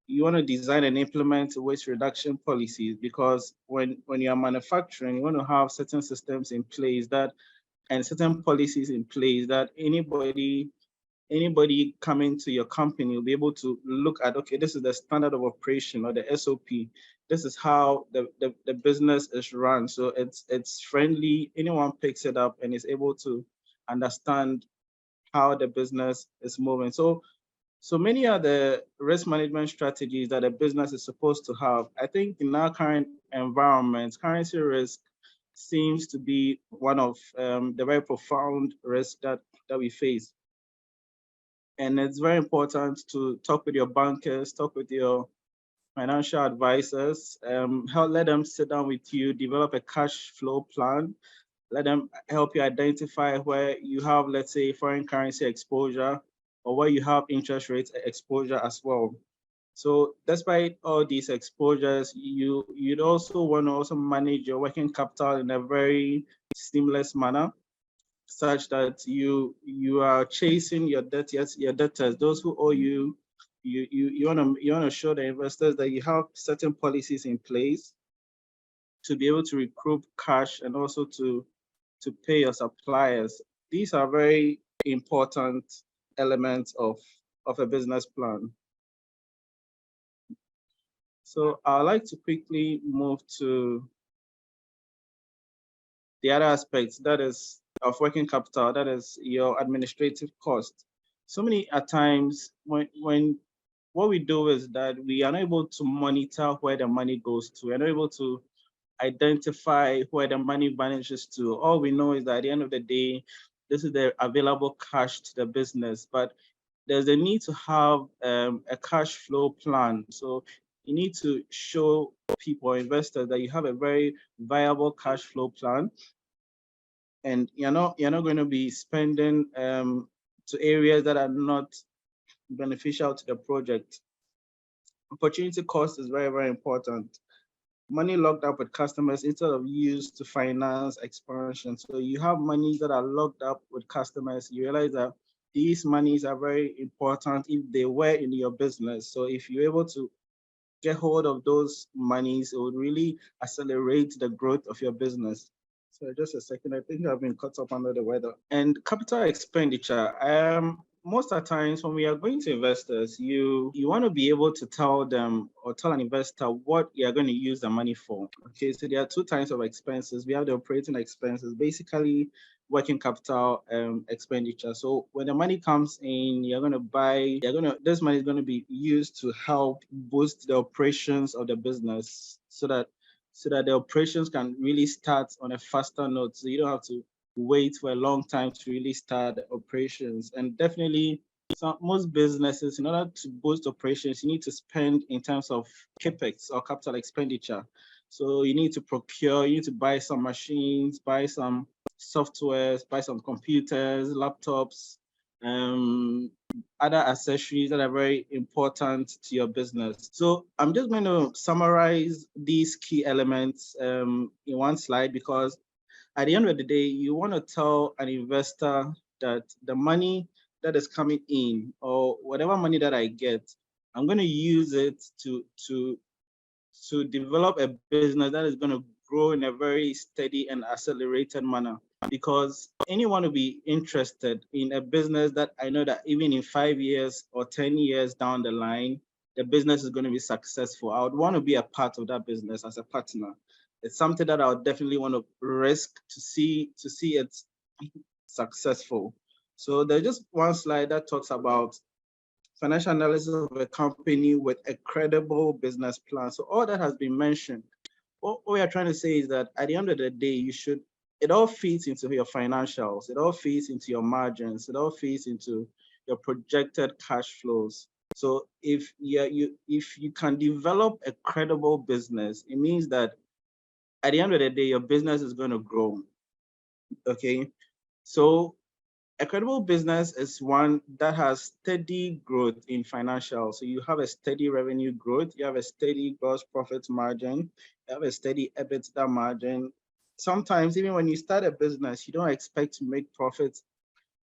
want to design and implement waste reduction policies, because when you're manufacturing, you want to have certain systems in place and certain policies in place that anybody coming to your company will be able to look at, okay, this is the standard of operation or the SOP. This is how the business is run. So it's friendly. Anyone picks it up and is able to understand how the business is moving. So many are the risk management strategies that a business is supposed to have. I think in our current environment, currency risk seems to be one of the very profound risks that we face. And it's very important to talk with your bankers, talk with your financial advisors, let them sit down with you, develop a cash flow plan, let them help you identify where you have, let's say, foreign currency exposure, or where you have interest rate exposure as well. So despite all these exposures, you'd also want to also manage your working capital in a very seamless manner, such that you are chasing your debtors, those who owe you. You want to show the investors that you have certain policies in place to be able to recoup cash and also to pay your suppliers. These are very important elements of a business plan. So I'd like to quickly move to the other aspects, that is of working capital, that is your administrative cost. So many at times when what we do is that we are not able to monitor where the money goes to. We're not able to identify where the money vanishes to. All we know is that at the end of the day, this is the available cash to the business, but there's a need to have a cash flow plan. So you need to show people, investors, that you have a very viable cash flow plan, and you're not going to be spending to areas that are not beneficial to the project. Opportunity cost is very, very important. Money locked up with customers instead of used to finance expansion. So you have monies that are locked up with customers. You realize that these monies are very important if they were in your business. So if you're able to get hold of those monies, it would really accelerate the growth of your business. So just a second, I think I've been caught up under the weather. And capital expenditure. Most of the times when we are going to investors, you want to be able to tell them or tell an investor what you're going to use the money for. Okay, so there are two types of expenses. We have the operating expenses, basically working capital expenditure. So when the money comes in, this money is going to be used to help boost the operations of the business so that the operations can really start on a faster note. So you don't have to wait for a long time to really start the operations. And definitely most businesses, in order to boost operations, you need to spend in terms of capex or capital expenditure. So you need to procure, you need to buy some machines, buy some softwares, buy some computers, laptops, other accessories that are very important to your business. So I'm just going to summarize these key elements in one slide, because at the end of the day, you want to tell an investor that the money that is coming in, or whatever money that I get, I'm going to use it to develop a business that is going to grow in a very steady and accelerated manner. Because anyone will be interested in a business that I know that even in 5 years or 10 years down the line, the business is going to be successful. I would want to be a part of that business as a partner. It's something that I would definitely want to risk to see it successful. So there's just one slide that talks about financial analysis of a company with a credible business plan. So all that has been mentioned. What we are trying to say is that at the end of the day, it all feeds into your financials, it all feeds into your margins, it all feeds into your projected cash flows. So if you can develop a credible business, it means that at the end of the day, your business is going to grow. Okay, so a credible business is one that has steady growth in financials. So you have a steady revenue growth, you have a steady gross profit margin, you have a steady EBITDA margin. Sometimes even when you start a business, you don't expect to make profits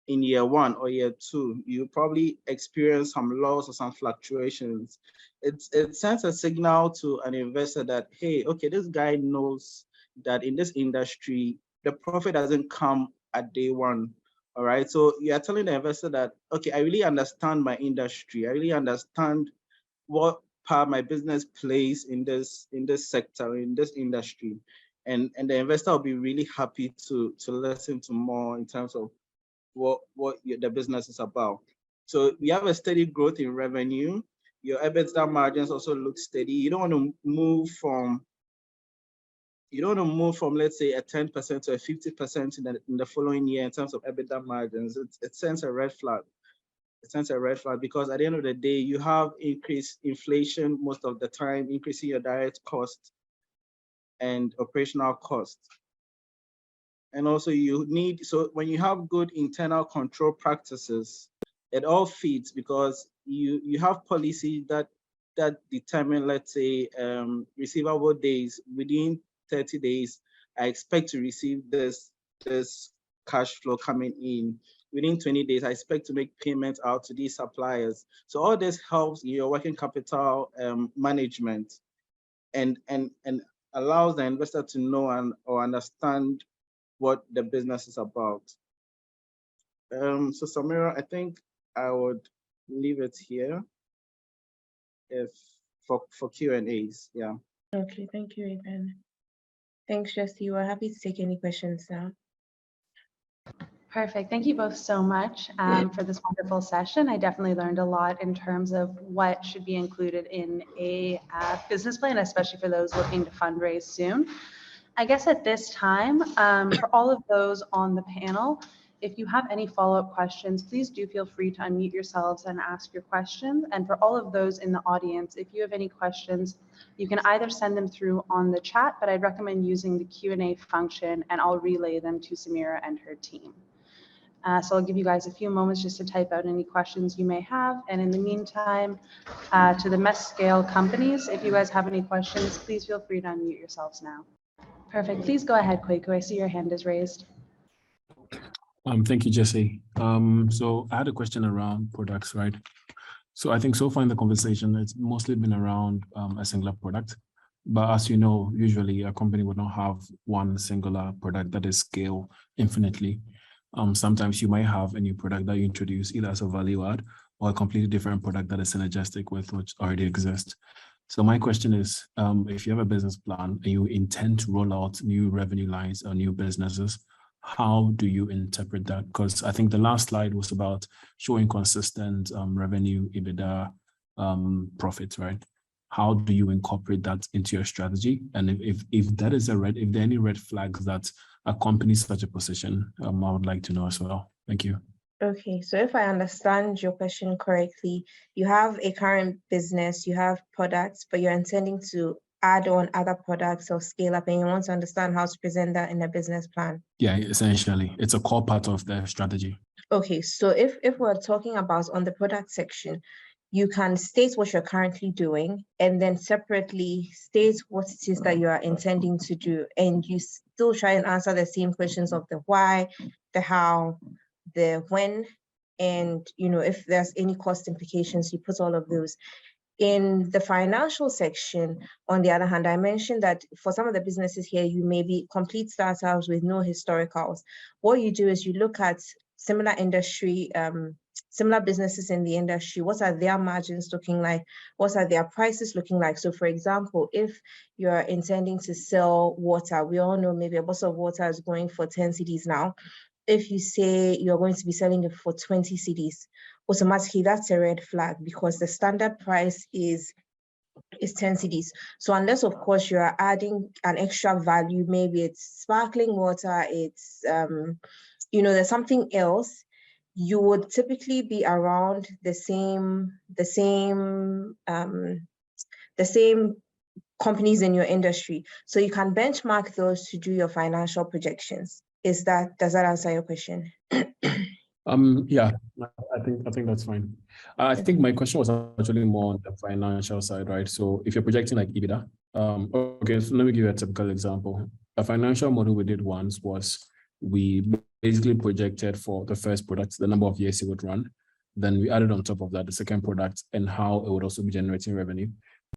in year 1 or year 2. You probably experience some loss or some fluctuations. It sends a signal to an investor that, hey, okay, this guy knows that in this industry, the profit doesn't come at day 1. All right, so you are telling the investor that, okay, I really understand my industry. I really understand what part my business plays in this sector, in this industry. And the investor will be really happy to listen to more in terms of what the business is about. So we have a steady growth in revenue. Your EBITDA margins also look steady. You don't want to move from let's say a 10% to a 50% in the following year in terms of EBITDA margins. It sends a red flag. It sends a red flag because at the end of the day, you have increased inflation most of the time, increasing your direct cost and operational cost. And also so when you have good internal control practices, it all feeds because you have policies that determine, let's say, receivable days. Within 30 days, I expect to receive this cash flow coming in. Within 20 days, I expect to make payments out to these suppliers. So all this helps in your working capital management and allows the investor to know or understand what the business is about. So Samira, I think I would leave it here for Q&As. Yeah. Okay, thank you, Eben. Thanks, Jesse. We're happy to take any questions now. Perfect. Thank you both so much for this wonderful session. I definitely learned a lot in terms of what should be included in a business plan, especially for those looking to fundraise soon. I guess at this time, for all of those on the panel, if you have any follow-up questions, please do feel free to unmute yourselves and ask your questions. And for all of those in the audience, if you have any questions, you can either send them through on the chat, but I'd recommend using the Q&A function and I'll relay them to Samira and her team. So I'll give you guys a few moments just to type out any questions you may have. And in the meantime, to the MEST scale companies, if you guys have any questions, please feel free to unmute yourselves now. Perfect. Please go ahead, Kwaku. I see your hand is raised. Thank you, Jesse. So I had a question around products, right? So I think so far in the conversation, it's mostly been around a singular product. But as you know, usually a company would not have one singular product that is scale infinitely. Sometimes you might have a new product that you introduce either as a value add or a completely different product that is synergistic with what already exists. So my question is, if you have a business plan and you intend to roll out new revenue lines or new businesses, how do you interpret that? Because I think the last slide was about showing consistent revenue, EBITDA, profits, right? How do you incorporate that into your strategy? And if that is if there are any red flags that accompany such a position, I would like to know as well. Thank you. Okay, so if I understand your question correctly, you have a current business, you have products, but you're intending to add on other products or scale up, and you want to understand how to present that in a business plan. Yeah, essentially, it's a core part of the strategy. Okay, so if we're talking about on the product section, you can state what you're currently doing and then separately state what it is that you are intending to do. And you still try and answer the same questions of the why, the how, the when, and if there's any cost implications, you put all of those. In the financial section, on the other hand, I mentioned that for some of the businesses here, you may be complete startups with no historicals. What you do is you look at similar industry, similar businesses in the industry. What are their margins looking like? What are their prices looking like? So for example, if you're intending to sell water, we all know maybe a bottle of water is going for 10 cedis now. If you say you're going to be selling it for 20 cedis, automatically that's a red flag because the standard price is 10 cedis. So unless of course you're adding an extra value, maybe it's sparkling water, it's there's something else, you would typically be around the same companies in your industry. So you can benchmark those to do your financial projections. Does that answer your question? Yeah, I think that's fine. I think my question was actually more on the financial side, right? So if you're projecting like EBITDA, okay, so let me give you a typical example. A financial model we did once was we basically projected for the first product, the number of years it would run. Then we added on top of that the second product and how it would also be generating revenue,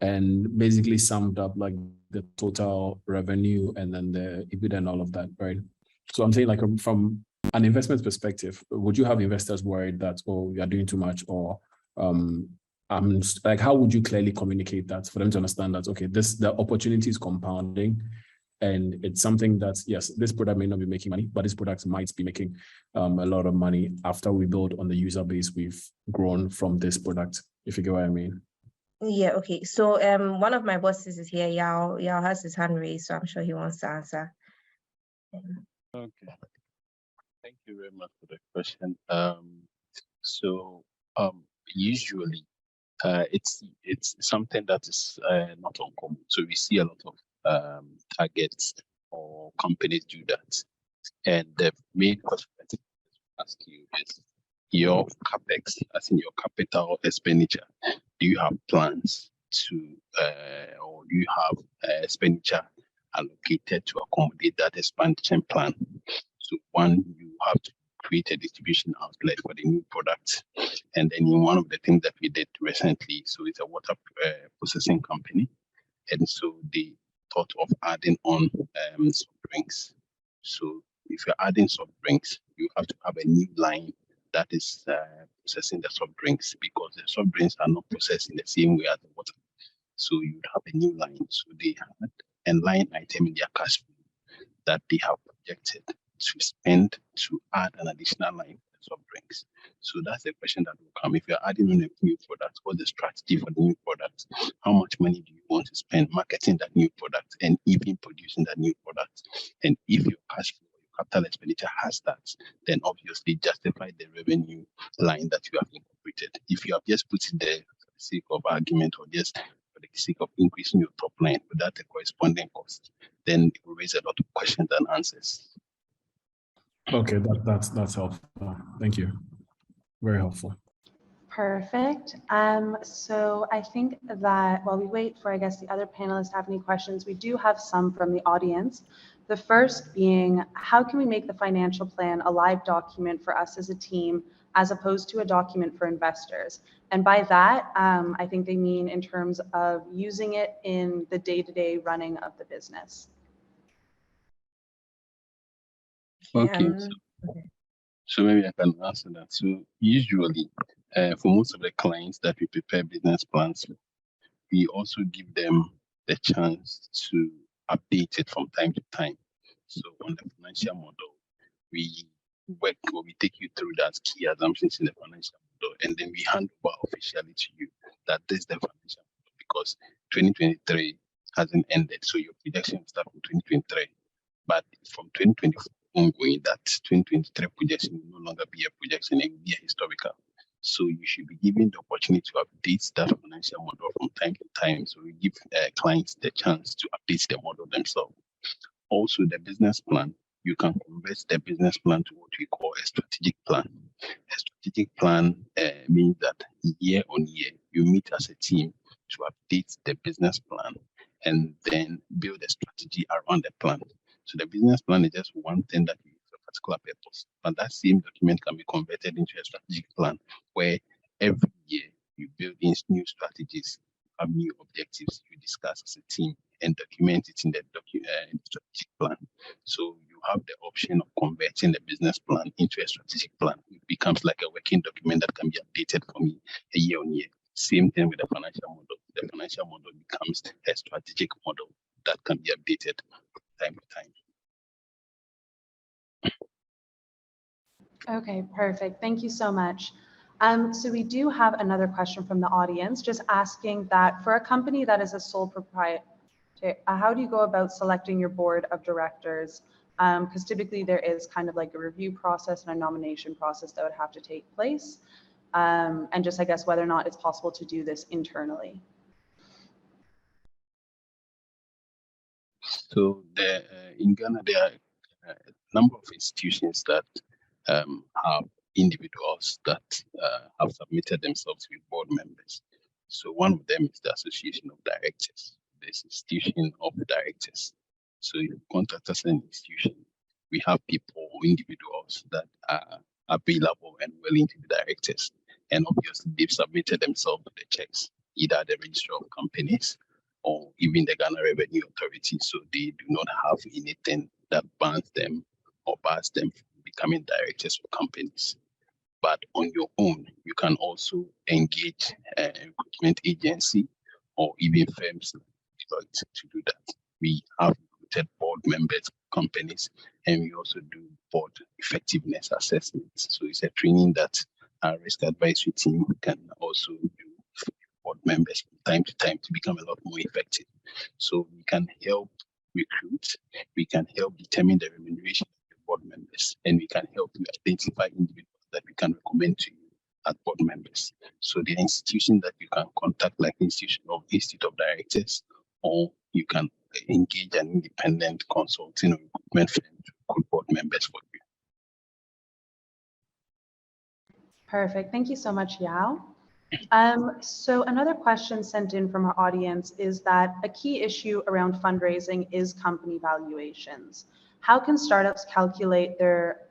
and basically summed up like the total revenue and then the EBITDA and all of that, right? So I'm saying like from an investment perspective, would you have investors worried that, oh, you are doing too much, or like how would you clearly communicate that for them to understand that, okay, the opportunity is compounding and it's something that, yes, this product may not be making money, but this product might be making a lot of money after we build on the user base we've grown from this product, if you get what I mean. Yeah, okay. So one of my bosses is here. Yao has his hand raised, so I'm sure he wants to answer. Okay. Thank you very much for the question. Usually it's something that is not uncommon. So we see a lot of targets or companies do that. And the main question I think I ask you is your capex, as in your capital expenditure. Do you have plans to, or do you have expenditure allocated to accommodate that expansion plan? So one, you have to create a distribution outlet for the new product. And then in one of the things that we did recently, so it's a water processing company. And so they thought of adding on soft drinks. So if you're adding soft drinks, you have to have a new line that is processing the soft drinks, because the soft drinks are not processed in the same way as the water. So you'd have a new line. So they had a line item in their cash flow that they have projected to spend to add an additional line for the soft drinks. So that's the question that will come. If you're adding on a new product, what's the strategy for the new product? How much money do you want to spend marketing that new product and even producing that new product? And if your cash flow, your capital expenditure has that, then obviously justify the revenue line that you have incorporated. If you have just put it there for the sake of argument or just for the sake of increasing your top line without a corresponding cost, then it will raise a lot of questions and answers. Okay, that's helpful. Thank you. Very helpful. Perfect. So I think that while we wait for, I guess, the other panelists to have any questions, we do have some from the audience. The first being, how can we make the financial plan a live document for us as a team, as opposed to a document for investors? And by that, I think they mean in terms of using it in the day-to-day running of the business. Okay, so maybe I can answer that. So usually, for most of the clients that we prepare business plans, we also give them the chance to update it from time to time. So on the financial model, we work or we take you through that key assumptions in the financial model, and then we hand over officially to you that this is the financial model, because 2023 hasn't ended. So your projection will start from 2023. But from 2024 ongoing, that 2023 projection will no longer be a projection, it will be a historical. So you should be given the opportunity to update that financial model from time to time. So we give clients the chance to update the model themselves. Also, the business plan, you can convert the business plan to what we call a strategic plan. A strategic plan means that year on year, you meet as a team to update the business plan and then build a strategy around the plan. So the business plan is just one thing that you use for a particular purpose, but that same document can be converted into a strategic plan where every year you build in new strategies, have new objectives you discuss as a team and document it in the strategic plan. So you have the option of converting the business plan into a strategic plan. It becomes like a working document that can be updated for me a year on year. Same thing with the financial model. The financial model becomes a strategic model that can be updated time to time. Okay, perfect. Thank you so much. So we do have another question from the audience, just asking that for a company that is a sole proprietor, how do you go about selecting your board of directors? Because typically there is kind of like a review process and a nomination process that would have to take place. And just, I guess, whether or not it's possible to do this internally. So in Ghana, there are a number of institutions that have individuals that have submitted themselves with board members. So one of them is the Association of Directors, this institution of directors. So if you contact us an institution, we have people, individuals that are available and willing to be directors. And obviously they've submitted themselves to the checks, either the Registrar of Companies or even the Ghana Revenue Authority. So they do not have anything that bans them or bars them from becoming directors of companies. But on your own, you can also engage a recruitment agency or even firms to do that. We have recruited board members of companies, and we also do board effectiveness assessments. So it's a training that our risk advisory team can also do for board members from time to time to become a lot more effective. So we can help recruit, we can help determine the remuneration of the board members, and we can help you identify individuals that we can recommend to you as board members. So the institution that you can contact, like Institute of Directors, or you can engage an independent consulting or recruitment firm to recruit board members for you. Perfect. Thank you so much, Yao. So another question sent in from our audience is that a key issue around fundraising is company valuations. How can startups calculate their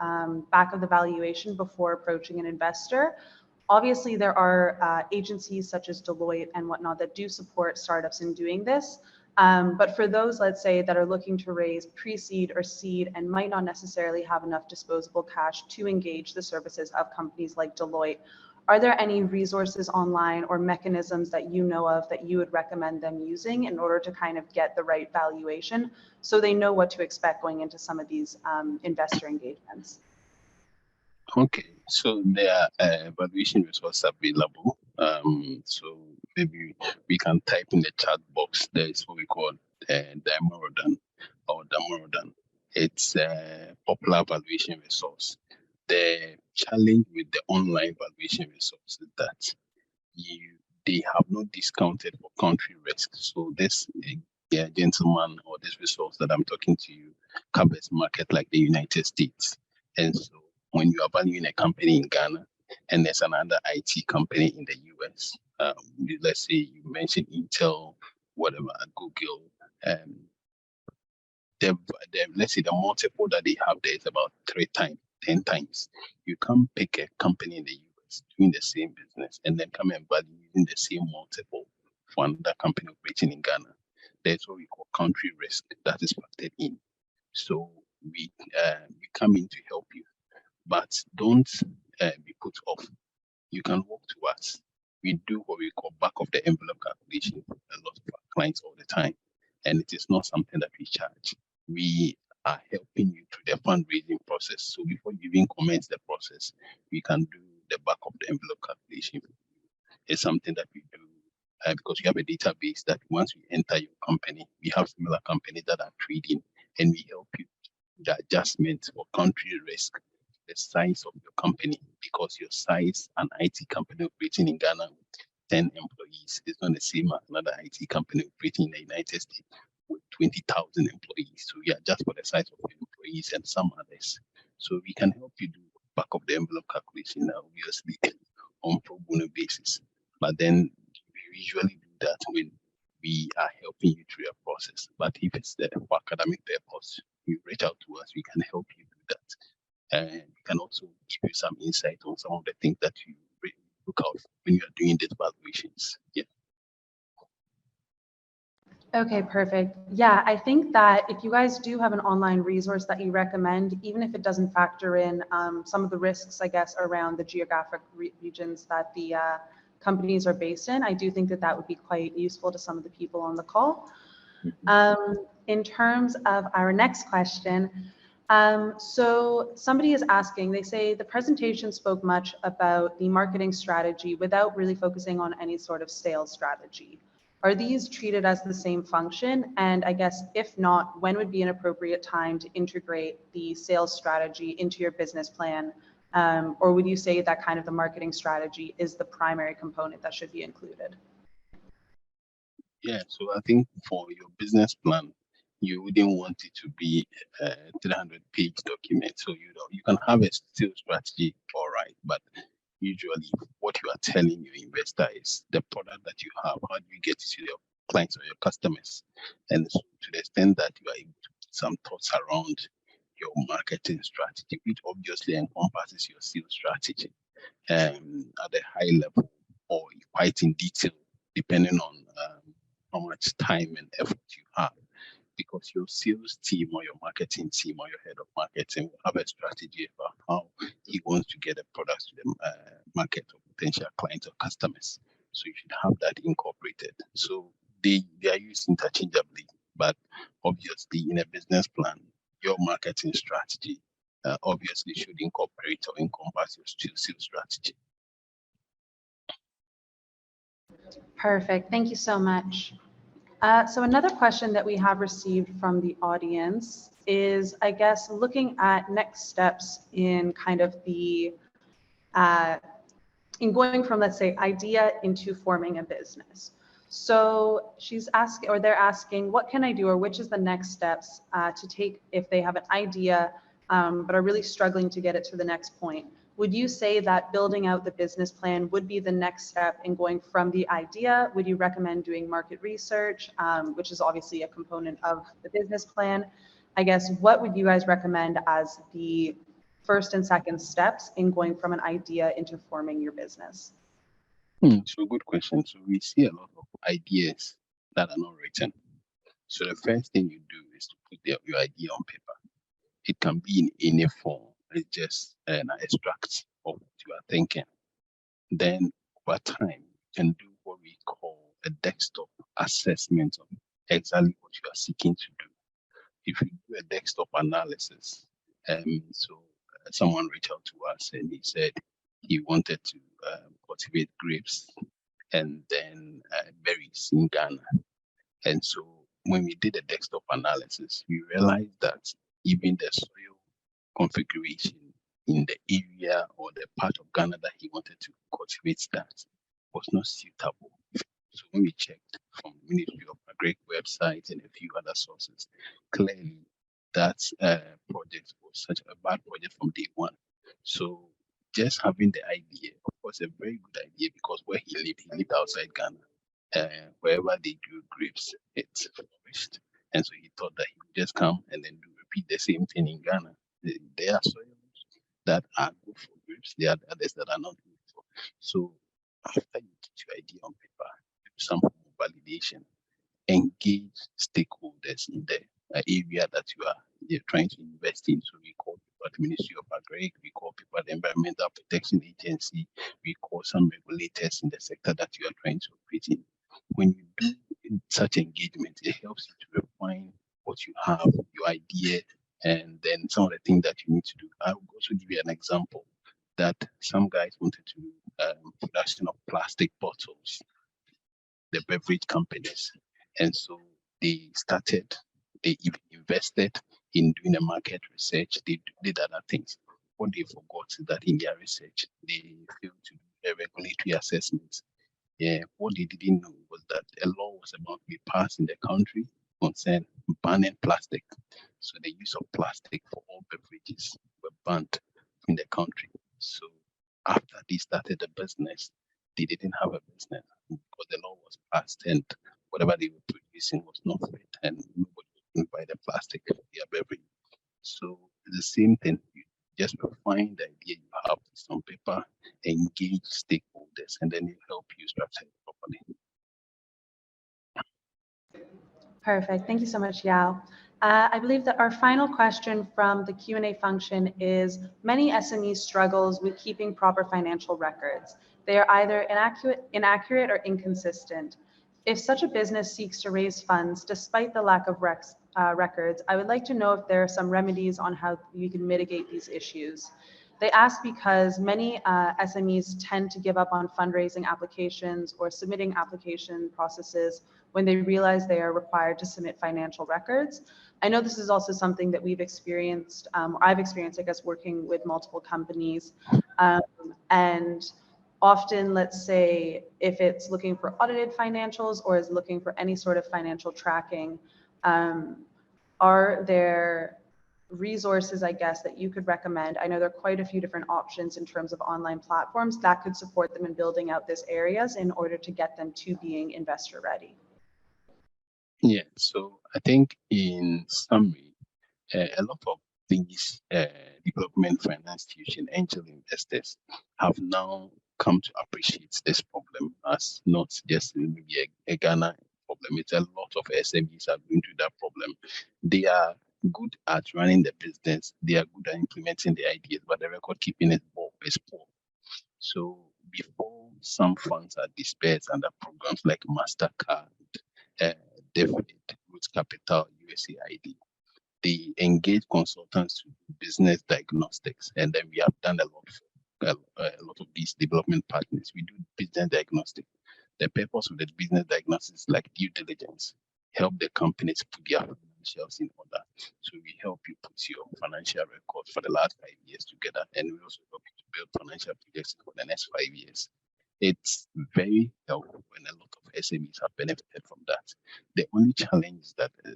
back of the valuation before approaching an investor? Obviously, there are agencies such as Deloitte and whatnot that do support startups in doing this. But for those, let's say, that are looking to raise pre-seed or seed and might not necessarily have enough disposable cash to engage the services of companies like Deloitte, are there any resources online or mechanisms that you know of that you would recommend them using in order to kind of get the right valuation so they know what to expect going into some of these investor engagements? Okay, so there are valuation resources available. So maybe we can type in the chat box. There is what we call Damorodon or Damorodon. It's a popular valuation resource. The challenge with the online valuation resource is that they have not discounted for country risk. So this gentleman or this resource that I'm talking to you covers market like the United States. And so when you are valuing a company in Ghana and there's another IT company in the US, let's say you mentioned Intel, whatever, Google, let's say the multiple that they have there is about 3 times, 10 times. You can't pick a company in the US doing the same business and then come and value using the same multiple for another company operating in Ghana. There's what we call country risk that is factored in. So we come in to help you, but don't be put off. You can walk to us. We do what we call back of the envelope calculation for a lot of our clients all the time, and it is not something that we charge. We are helping you through the fundraising process. So before you even commence the process, we can do the back of the envelope calculation. It's something that we do because we have a database that once we enter your company, we have similar companies that are trading, and we help you the adjustment for country risk, the size of your company, because your size, an IT company operating in Ghana with 10 employees is not the same as another IT company operating in the United States with 20,000 employees. So we adjust for the size of your employees and some others. So we can help you do back of the envelope calculation, obviously on pro bono basis. But then we usually do that when we are helping you through your process. But if it's there for academic purpose, you reach out to us, we can help you do that. And we can also give you some insight on some of the things that you look out for when you are doing these valuations. Yeah. Okay, perfect. Yeah, I think that if you guys do have an online resource that you recommend, even if it doesn't factor in some of the risks, I guess, around the geographic regions that the companies are based in, I do think that that would be quite useful to some of the people on the call. In terms of our next question, so somebody is asking, they say the presentation spoke much about the marketing strategy without really focusing on any sort of sales strategy. Are these treated as the same function? And I guess if not, when would be an appropriate time to integrate the sales strategy into your business plan? Or would you say that kind of the marketing strategy is the primary component that should be included? Yeah, so I think for your business plan, you wouldn't want it to be a 300-page document. So you can have a sales strategy, all right, but usually what you are telling your investor is the product that you have, how do you get it to your clients or your customers? And so to the extent that you are able to put some thoughts around your marketing strategy, which obviously encompasses your sales strategy at a high level or quite in detail, depending on how much time and effort you have, because your sales team or your marketing team or your head of marketing will have a strategy about how he wants to get the products to the market or potential clients or customers. So you should have that incorporated. So they are used interchangeably, but obviously in a business plan, your marketing strategy obviously should incorporate or encompass your sales strategy. Perfect. Thank you so much. So another question that we have received from the audience is, I guess, looking at next steps in kind of the, in going from, let's say, idea into forming a business. So she's asking, or they're asking, what can I do, or which is the next steps to take if they have an idea, but are really struggling to get it to the next point? Would you say that building out the business plan would be the next step in going from the idea? Would you recommend doing market research, which is obviously a component of the business plan? I guess, what would you guys recommend as the first and second steps in going from an idea into forming your business? So good question. So we see a lot of ideas that are not written. So the first thing you do is to put your idea on paper. It can be in any form. It's just an extract of what you are thinking. Then over time, you can do what we call a desktop assessment of exactly what you are seeking to do. If you do a desktop analysis, someone reached out to us and he said he wanted to cultivate grapes and then berries in Ghana. And so when we did a desktop analysis, we realized that even the soil configuration in the area or the part of Ghana that he wanted to cultivate that was not suitable. So when we checked from the Ministry of Agri website and a few other sources, clearly that project was such a bad project from day one. So just having the idea, of course, a very good idea, because where he lived outside Ghana. Wherever they grew grapes, it's flourished. And so he thought that he would just come and then repeat the same thing in Ghana. There are soils that are good for grapes, there are others that are not good for. So after you get your idea on paper, do some form of validation, engage stakeholders in the area that you're trying to invest in. So we call people the Ministry of Agri, we call people the Environmental Protection Agency, we call some regulators in the sector that you are trying to operate in. When you do such engagement, it helps you to refine what you have, your idea, and then some of the things that you need to do. I will also give you an example that some guys wanted to do production of plastic bottles, the beverage companies. And so they even invested in doing a market research. They did other things. What they forgot is that in their research, they failed to do a regulatory assessment. Yeah, what they didn't know was that a law was about to be passed in the country concerning banning plastic. So the use of plastic for all beverages were banned in the country. So after they started the business, they didn't have a business because the law was passed and whatever they were producing was not fit and nobody would buy the plastic for their beverage. So the same thing, you just refine the idea you have on paper, engage stakeholders, and then it help you structure it properly. Perfect. Thank you so much, Yao. I believe that our final question from the Q&A function is, many SMEs struggles with keeping proper financial records. They are either inaccurate or inconsistent. If such a business seeks to raise funds despite the lack of records, I would like to know if there are some remedies on how you can mitigate these issues. They ask because many SMEs tend to give up on fundraising applications or submitting application processes when they realize they are required to submit financial records. I know this is also something that we've experienced, or I've experienced, I guess, working with multiple companies. And often, let's say, if it's looking for audited financials or is looking for any sort of financial tracking, are there resources, I guess, that you could recommend? I know there are quite a few different options in terms of online platforms that could support them in building out these areas in order to get them to being investor ready. Yeah, so I think in summary, a lot of these development finance institutions, angel investors have now come to appreciate this problem as not just maybe a Ghana problem. It's a lot of SMEs are going through that problem. They are good at running the business. They are good at implementing the ideas, but the record keeping is poor. So before some funds are dispersed under programs like MasterCard, Deloitte Capital, USAID, they engage consultants to do business diagnostics, and then we have done a lot of these development partners. We do business diagnostic. The purpose of the business diagnosis is like due diligence, help the companies put their financials in order. So we help you put your financial record for the last 5 years together, and we also help you to build financial projections for the next 5 years. It's very helpful, and a lot of SMEs have benefited from that. The only challenge is that a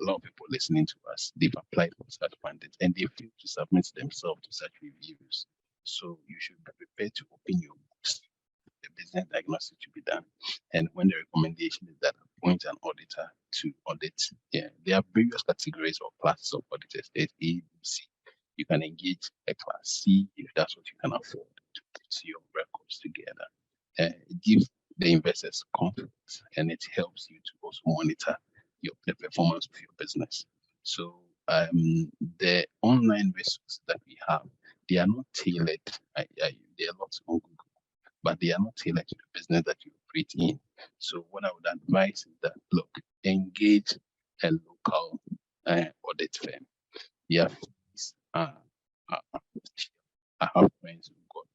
lot of people listening to us, they've applied for such funding and they fail to submit themselves to such reviews. So you should be prepared to open your books. The business diagnosis to be done. And when the recommendation is that appoint an auditor to audit, yeah, there are various categories or classes of auditors. There's A, B, C. You can engage a class C if that's what you can afford to put your records together. It gives the investors confidence, and it helps you to also monitor the performance of your business. So the online resources that we have, they are not tailored. There are lots on Google, but they are not tailored to the business that you operate in. So what I would advise is that, look, engage a local audit firm. Their fees are I have friends who've got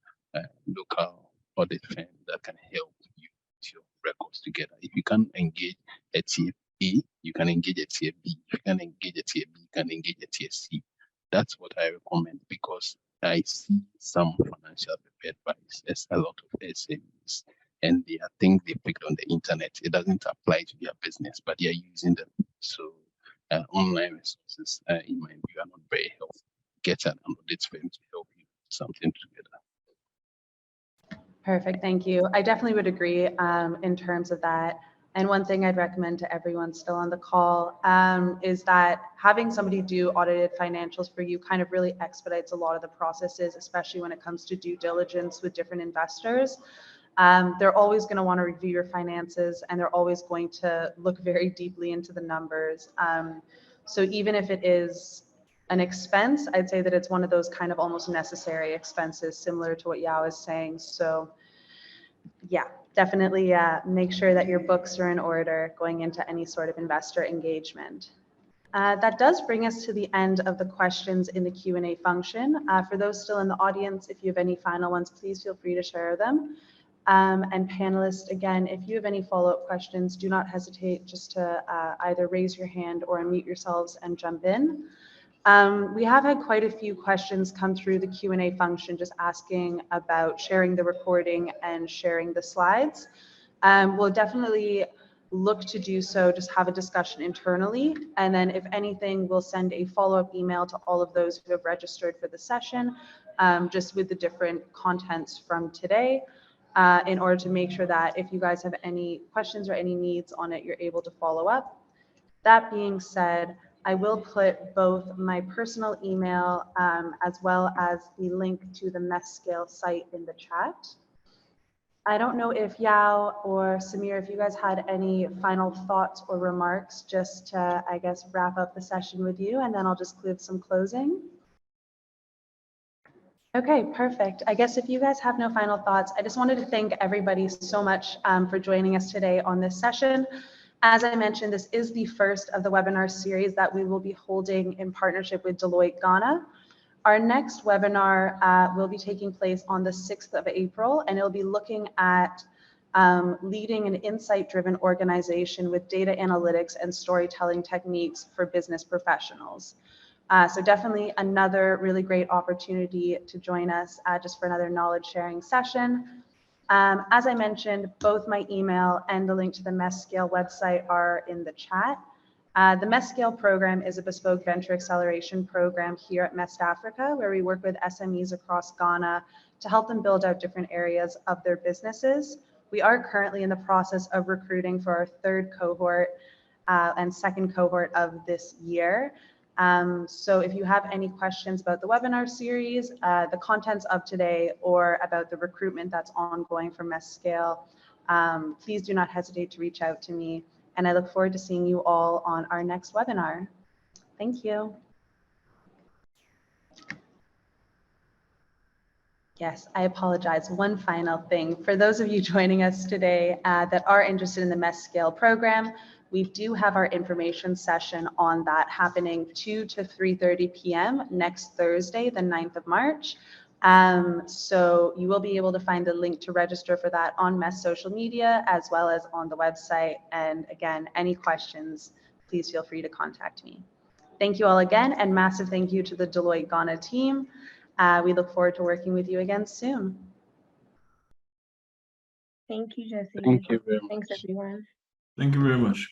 local audit firm that can help you put your records together. If you can engage a tier A, you can engage a tier B. If you can engage a tier B, you can engage a tier C. That's what I recommend, because I see some financial advice, a lot of SMEs, and they are things they picked on the internet. It doesn't apply to their business, but they are using them. So online resources, in my view, are not very helpful. Get an audit firm to help you put something together. Perfect, thank you. I definitely would agree in terms of that. And one thing I'd recommend to everyone still on the call is that having somebody do audited financials for you kind of really expedites a lot of the processes, especially when it comes to due diligence with different investors. They're always going to want to review your finances, and they're always going to look very deeply into the numbers. So even if it is an expense, I'd say that it's one of those kind of almost necessary expenses, similar to what Yao is saying. So yeah, definitely make sure that your books are in order going into any sort of investor engagement. That does bring us to the end of the questions in the Q&A function. For those still in the audience, if you have any final ones, please feel free to share them. And panelists, again, if you have any follow-up questions, do not hesitate just to either raise your hand or unmute yourselves and jump in. We have had quite a few questions come through the Q&A function just asking about sharing the recording and sharing the slides. We'll definitely look to do so, just have a discussion internally. And then if anything, we'll send a follow-up email to all of those who have registered for the session, just with the different contents from today, in order to make sure that if you guys have any questions or any needs on it, you're able to follow up. That being said, I will put both my personal email as well as the link to the MEST site in the chat. I don't know if Yao or Samir, if you guys had any final thoughts or remarks, just to, I guess, wrap up the session with you, and then I'll just give some closing. Okay, perfect. I guess if you guys have no final thoughts, I just wanted to thank everybody so much for joining us today on this session. As I mentioned, this is the first of the webinar series that we will be holding in partnership with Deloitte Ghana. Our next webinar will be taking place on the 6th of April, and it'll be looking at leading an insight-driven organization with data analytics and storytelling techniques for business professionals. So definitely another really great opportunity to join us just for another knowledge sharing session. As I mentioned, both my email and the link to the MEST website are in the chat. The MEST program is a bespoke venture acceleration program here at MEST Africa, where we work with SMEs across Ghana to help them build out different areas of their businesses. We are currently in the process of recruiting for our third cohort and second cohort of this year. So if you have any questions about the webinar series, the contents of today, or about the recruitment that's ongoing for MEST please do not hesitate to reach out to me. And I look forward to seeing you all on our next webinar. Thank you. Yes, I apologize. One final thing. For those of you joining us today that are interested in the MEST program, we do have our information session on that happening 2 to 3:30 p.m. next Thursday, the 9th of March. So you will be able to find the link to register for that on MEST social media as well as on the website. And again, any questions, please feel free to contact me. Thank you all again, and massive thank you to the Deloitte Ghana team. We look forward to working with you again soon. Thank you, Jessie. Thank you very much. Thanks, everyone. Thank you very much.